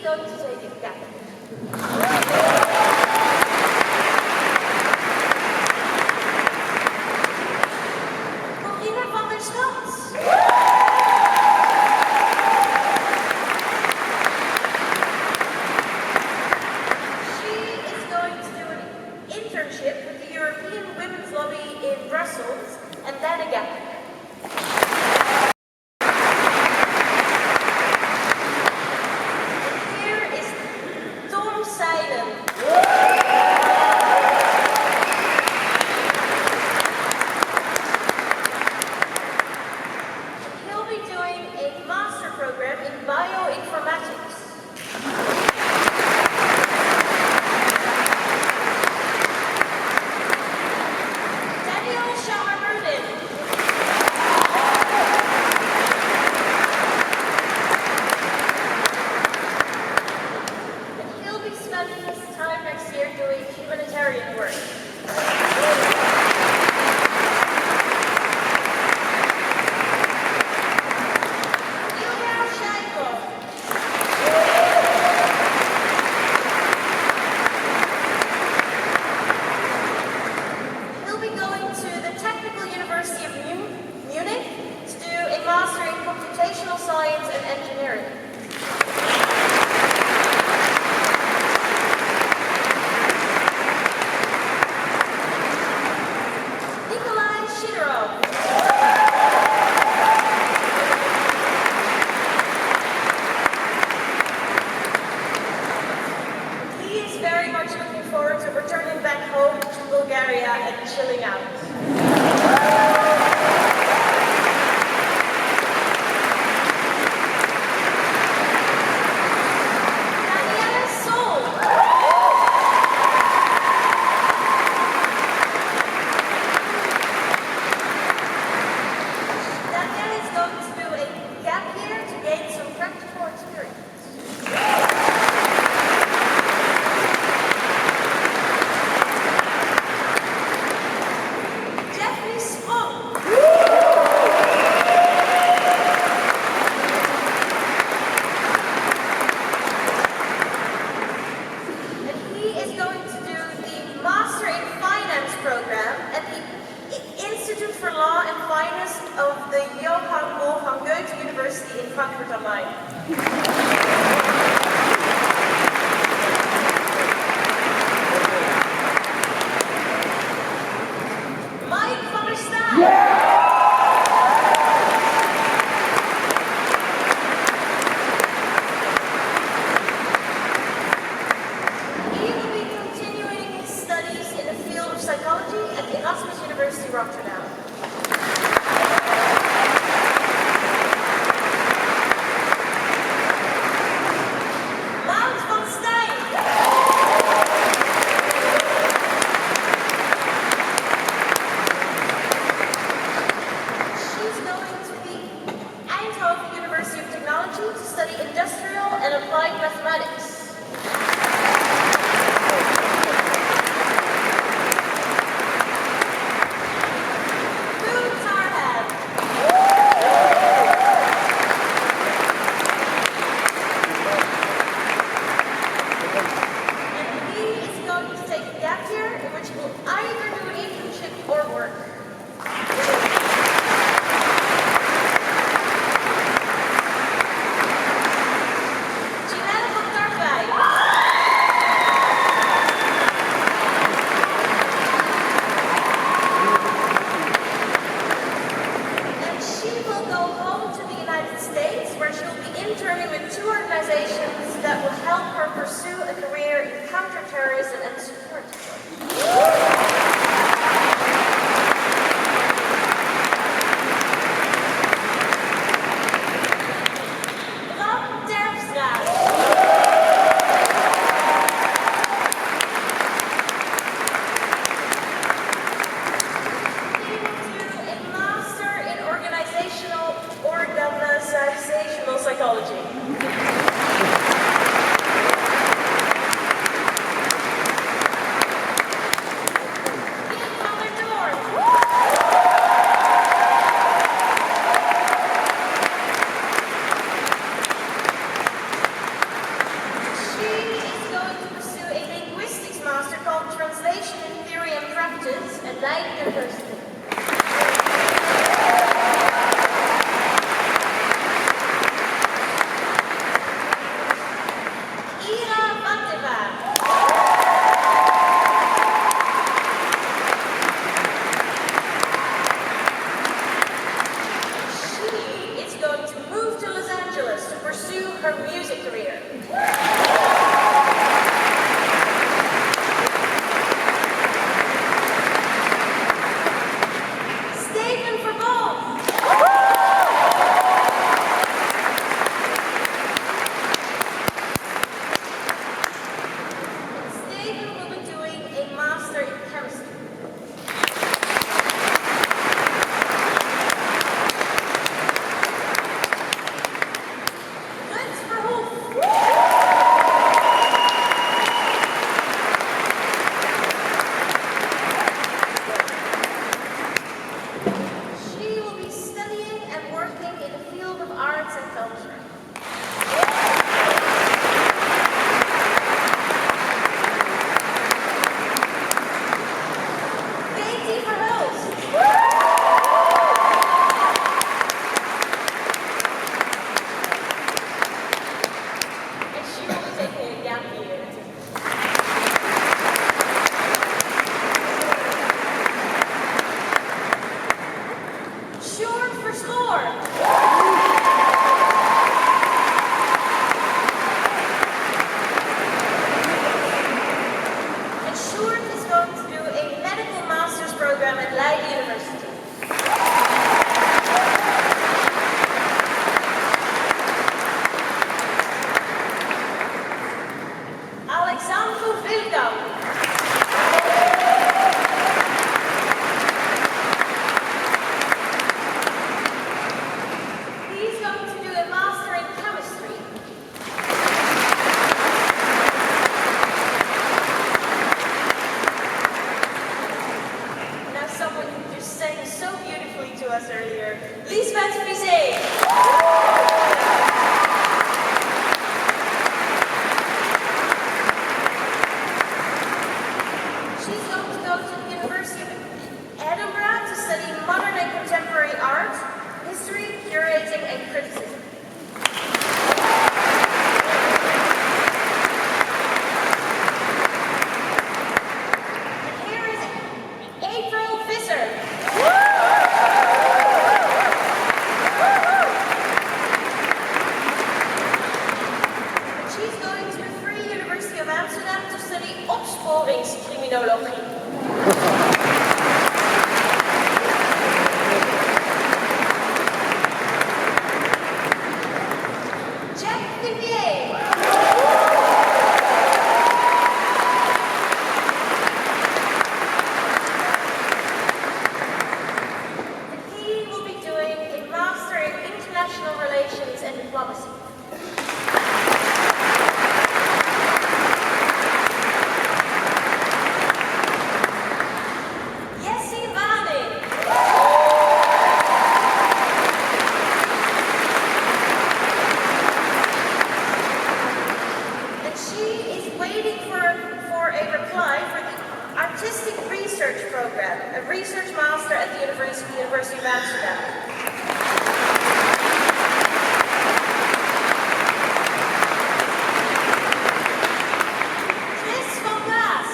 going to take a gap. Paulina van der Stad. She is going to do an internship with the European Women's Lobby in Brussels, and then a gap. gap year. Short for score. And Short is going to do a medical master's program at Leiden University. He's going to do a master in chemistry. Now someone who just sang so beautifully to us earlier, Lisbeth Vizé. She's going to go to the University of Edinburgh to study modern and contemporary art, history, curating, and criticism. And here is April Visser. And she's going to the Free University of Amsterdam to study opsporingscriminologie. Jack Vivier. And he will be doing a master in international relations and diplomacy. Jessie Waning. And she is waiting for a reply for the Artistic Research Program, a research master at the University of Amsterdam. Chris van Baas.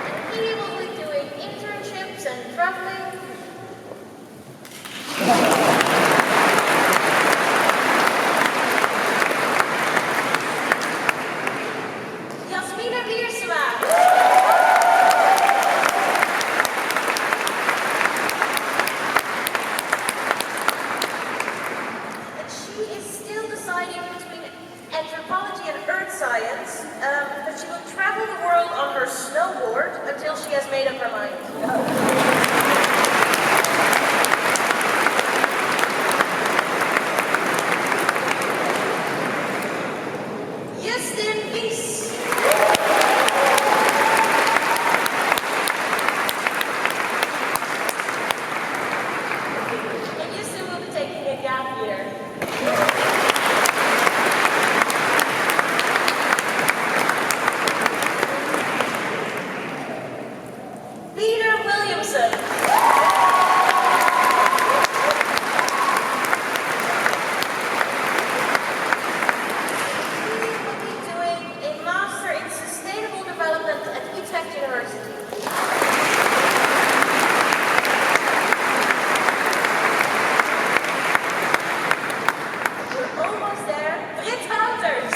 And he will be doing internships and traveling. Jasmina Wiersma. And she is still deciding between anthropology and earth science, but she will travel the world on her snowboard until she has made up her mind. Justin Wies. And Justin will be taking a gap year. Peter Williamson. He will be doing a master in sustainable development at Utrecht University. We're almost there. Britt Wouters.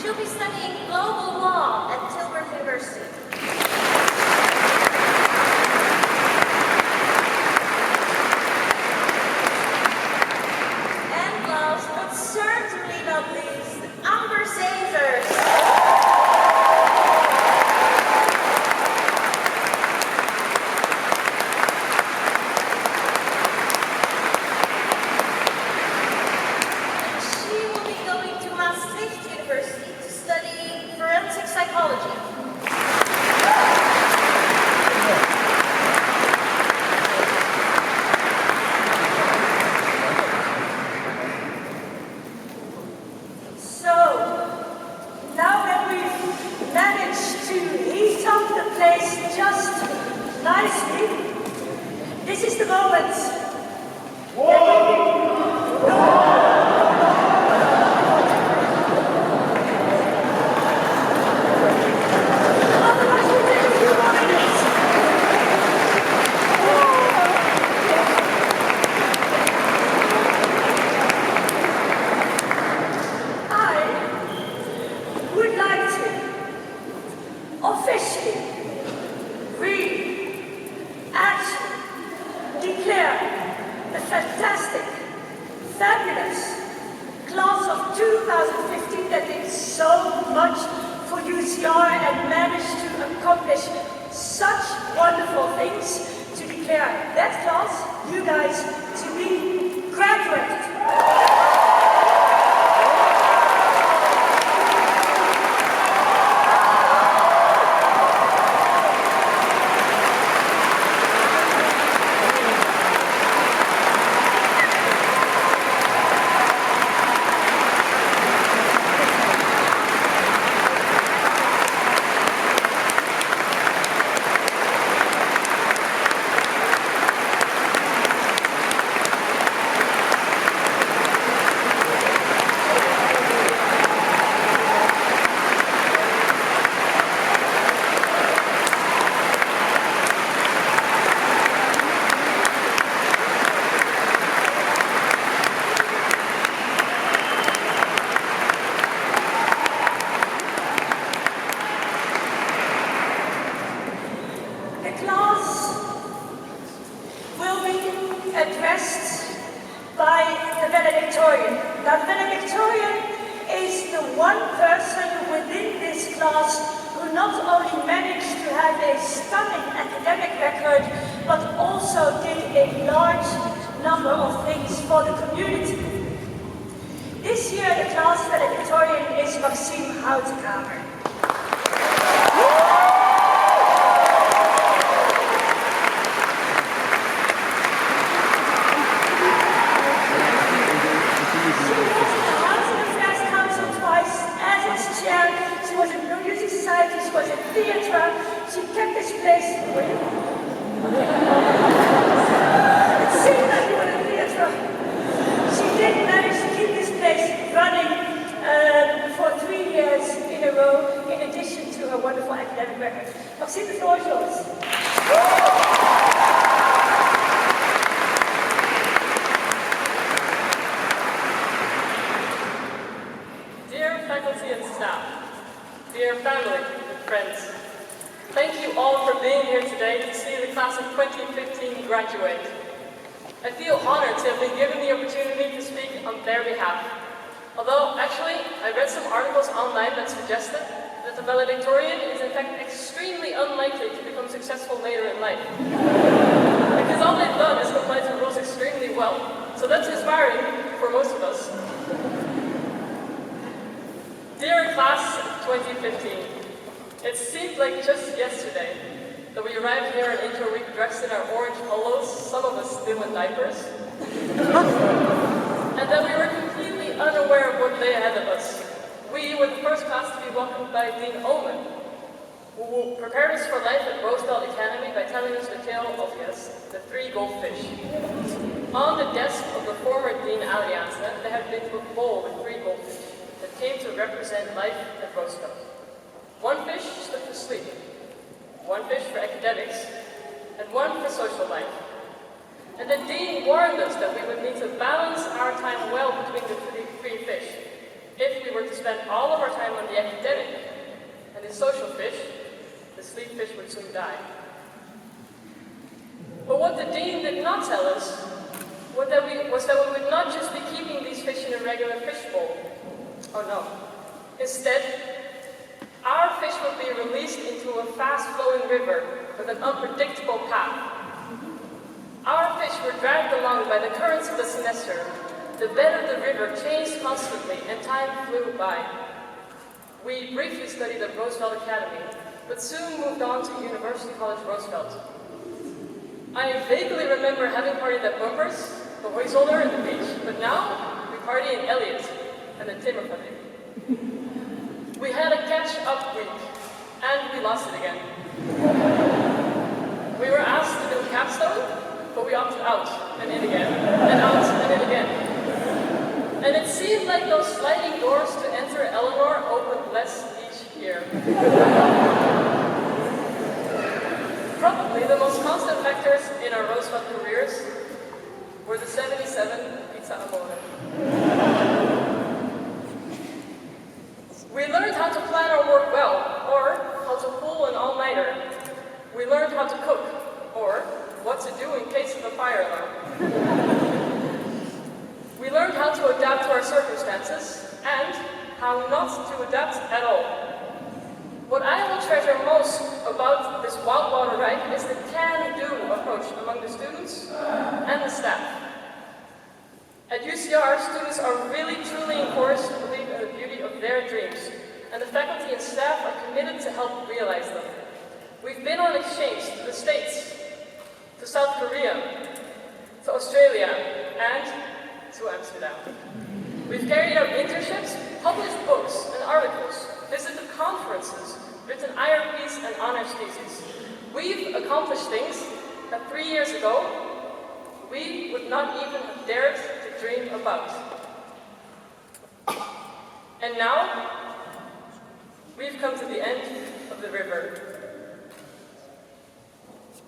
She'll be studying global law at Tilburg University. And last but certainly not least, Amber Zevers. And she will be going to Maastricht University to study forensic place just nicely, this is the moment. Otherwise, we'll take a few more minutes. I would like to officially declare the fantastic, fabulous class of 2015 that did so much for UCR and managed to accomplish such wonderful things, to declare that class, you guys, to be graduated. Addressed by the Valedictorian. Now, the Valedictorian is the one person within this class who not only managed to have a stunning academic record, but also did a large number of things for the community. This year, the class Valedictorian is Maxime Houtekamer. She was in the Music Society, she was in theatre, she kept this place. It seemed like you were in theatre. She did manage to keep this place running for 3 years in a row, in addition to her wonderful academic record. Maxime, the floor is yours. Faculty and staff, dear family and friends, thank you all for being here today to see the class of 2015 graduate. I feel honored to have been given the opportunity to speak on their behalf. Although, actually, I read some articles online that suggested that the valedictorian is in fact extremely unlikely to become successful later in life. Because all they've done is comply to rules extremely well. So that's inspiring for most of us. Dear class of 2015, it seemed like just yesterday that we arrived here in Intro Week dressed in our orange polos, some of us still in diapers, and that we were completely unaware of what lay ahead of us. We were the first class to be welcomed by Dean Oomen, who prepared us for life at Roosevelt Academy by telling us the tale of, yes, the 3 goldfish. On the desk of the former Dean Alliance, there had been a bowl with 3 goldfish that came to represent life at Roosevelt. 1 fish stood for sleep, 1 fish for academics, and 1 for social life. And the Dean warned us that we would need to balance our time well between the 3 fish. If we were to spend all of our time on the academic and the social fish, the sleep fish would soon die. But what the Dean did not tell us was that we would not just be keeping these fish in a regular fish bowl. Oh no. Instead, our fish would be released into a fast-flowing river with an unpredictable path. Our fish were dragged along by the currents of the semester. The bed of the river changed constantly and time flew by. We briefly studied at Roosevelt Academy, but soon moved on to University College Roosevelt. I vaguely remember having partied at Bumpers, the Hoysolder, and the beach, but now we party in Elliott and the Timmerfabrik. We had a catch-up week, and we lost it again. We were asked to build capstone, but we opted out, and in again, and out, and in again. And it seemed like those sliding doors to enter Eleanor opened less each year. Probably the most constant factors in our Roosevelt careers were the 77 pizza amore. We learned how to plan our work well, or how to pull an all-nighter. We learned how to cook, or what to do in case of a fire alarm. We learned how to adapt to our circumstances, and how not to adapt at all. What I will treasure most about this wildwater ride is the can-do approach among the students and the staff. At UCR, students are really truly encouraged to believe in the beauty of their dreams, and the faculty and staff are committed to help realize them. We've been on exchange to the States, to South Korea, to Australia, and to Amsterdam. We've carried out internships, published books and articles, visited conferences, written IRPs and honors theses. We've accomplished things that 3 years ago we would not even have dared to dream about. And now, we've come to the end of the river.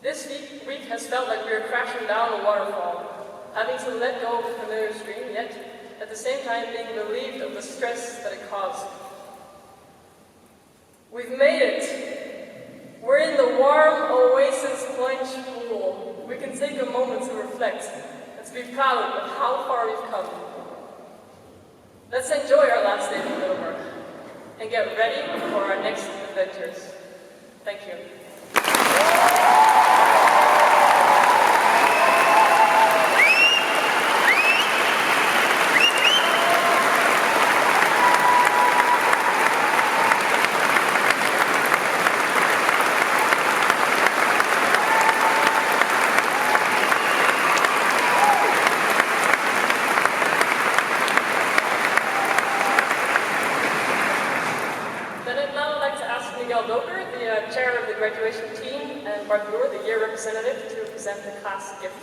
This week has felt like we were crashing down a waterfall, having to let go of a familiar stream, yet at the same time being relieved of the stress that it caused. We've made it. We're in the warm oasis plunge pool. We can take a moment to reflect and to be proud of how far we've come. Let's enjoy our last day in Middleburg and get ready for our next adventures. Thank you. Chair of the graduation team, and Bart, the year representative, to present the class gift.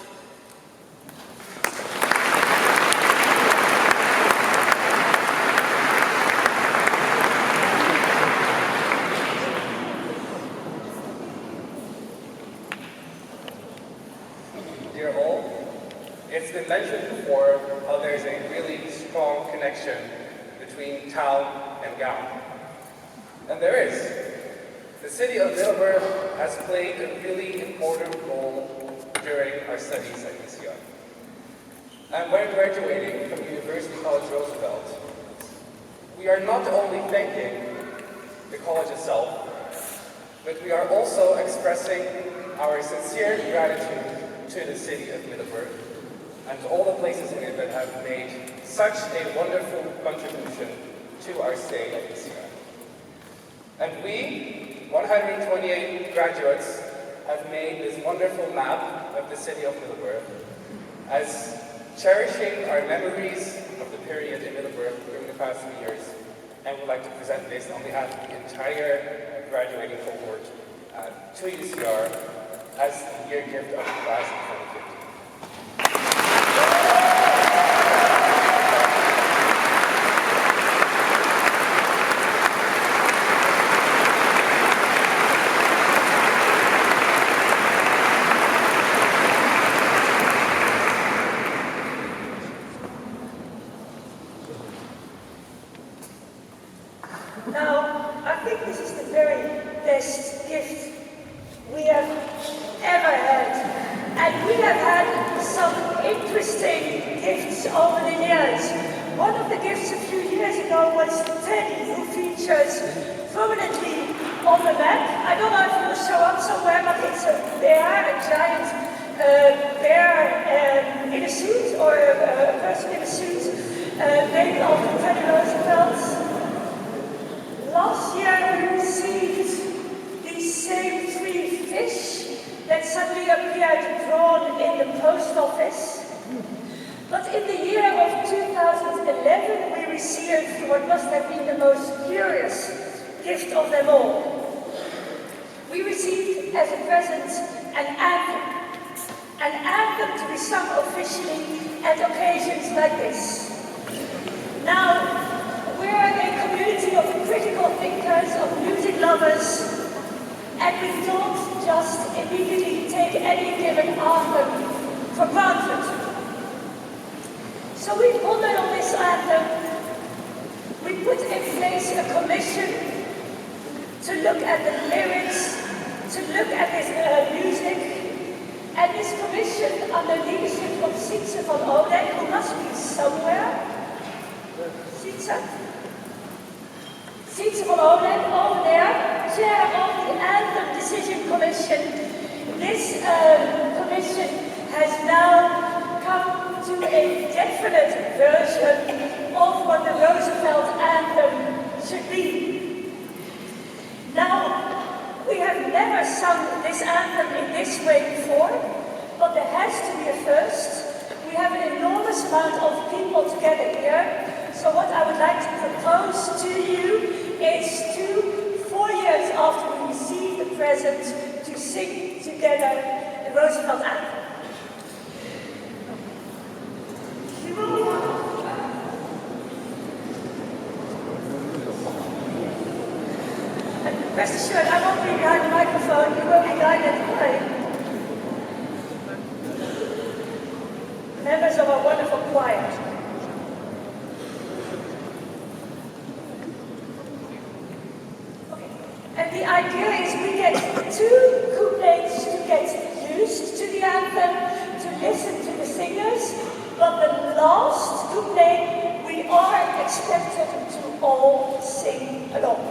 Dear all, it's been mentioned before how there's a really strong connection between town and gown. And there is. The city of Middleburg has played a really important role during our studies at UCR. And when graduating from University College Roosevelt, we are not only thanking the college itself, but we are also expressing our sincere gratitude to the city of Middleburg and to all the places in it that have made such a wonderful contribution to our stay at UCR. And we, 128 graduates, have made this wonderful map of the city of Middleburg as cherishing our memories of the period in Middleburg during the past 3 years, and would like to present this on behalf of the entire graduating cohort to UCR as the year gift of the class of 2015. Now, I think this is the very best gift we have ever had. And we have had some interesting gifts over the years. One of the gifts a few years ago was Teddy, who features prominently on the map. I don't know if it will show up somewhere, but it's a bear, a giant bear in a suit, or a person in a suit, named after Teddy Roosevelt. Last year we received these same 3 fish that suddenly appeared drawn in the post office. But in the year of 2011 we received what must have been the most curious gift of them all. we received as a present an anthem to be sung officially at occasions like this. Now, we're a community of critical thinkers, of music lovers, and we don't just immediately take any given anthem for granted. So we pondered on this anthem. We put in place a commission to look at the lyrics, to look at this music, and this commission under leadership of Sietse van Oudijk, who must be somewhere. Sietse? Sietse van Oudijk, over there, chair of the Anthem Decision Commission. This commission has now come to a definite version of what the Roosevelt anthem should be. Now, we have never sung this anthem in this way before, but there has to be a first. We have an enormous amount of people together here, so what I would like to propose to you is to, 4 years after we receive the present, to sing together the Roosevelt anthem. Rest assured, I won't be behind the microphone, you will be guided by members of our wonderful choir. Okay. And the idea is we get 2 couplets to get used to the anthem, to listen to the singers, but the last couplet we are expected to all sing along.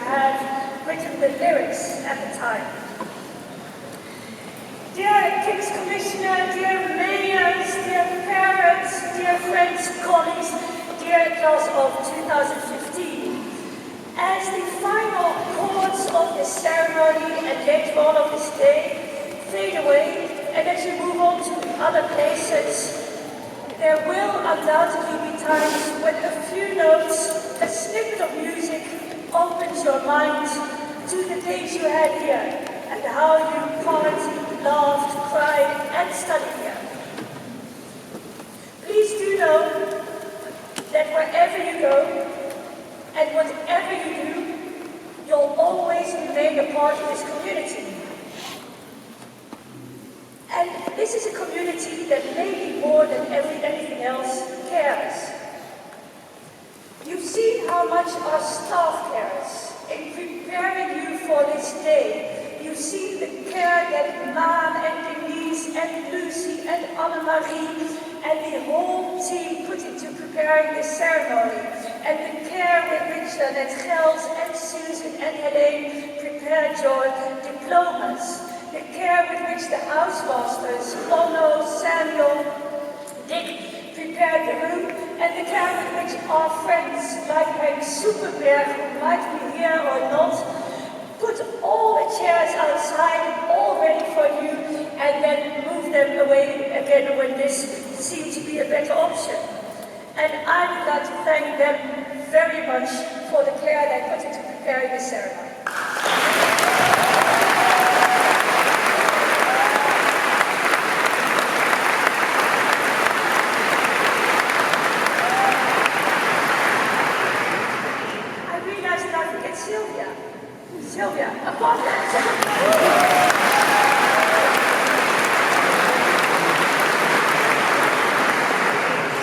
have written the lyrics at the time. Dear King's Commissioner, dear mayors, dear parents, dear friends, colleagues, dear class of 2015, as the final chords of this ceremony and later on of this day fade away, and as you move on to other places, there will undoubtedly be times when a few notes, a snippet of music, opens your mind to the days you had here and how you partied, laughed, cried, and studied here. Please do know that wherever you go and whatever you do, you'll always remain a part of this community. And this is a community that maybe more than anything else cares. You've seen how much our staff cares in preparing you for this day. You've seen the care that Maan and Denise and Lucy and Annemarie and the whole team put into preparing this ceremony, and the care with which Jeanette Gels and Susan and Helene prepared your diplomas, the care with which the house-masters, Onno, Samuel, Dick, prepared the room, and the care with which our friends, like Henk Superberg, who might be here or not, put all the chairs outside, all ready for you, and then move them away again when this seemed to be a better option. And I would like to thank them very much for the care they put into preparing this ceremony. Sylvia, upon that.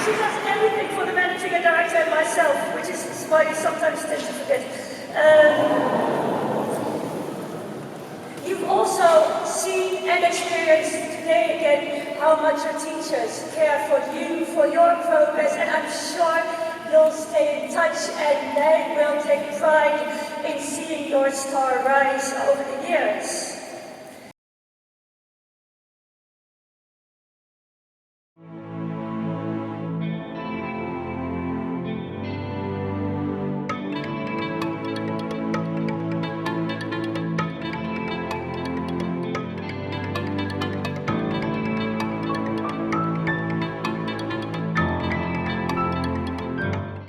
She does everything for the managing director and myself, which is why you sometimes tend to forget. You've also seen and experienced today again how much your teachers care for you, for your progress, and I'm sure you'll stay in touch and they will take pride in seeing your star rise over the years.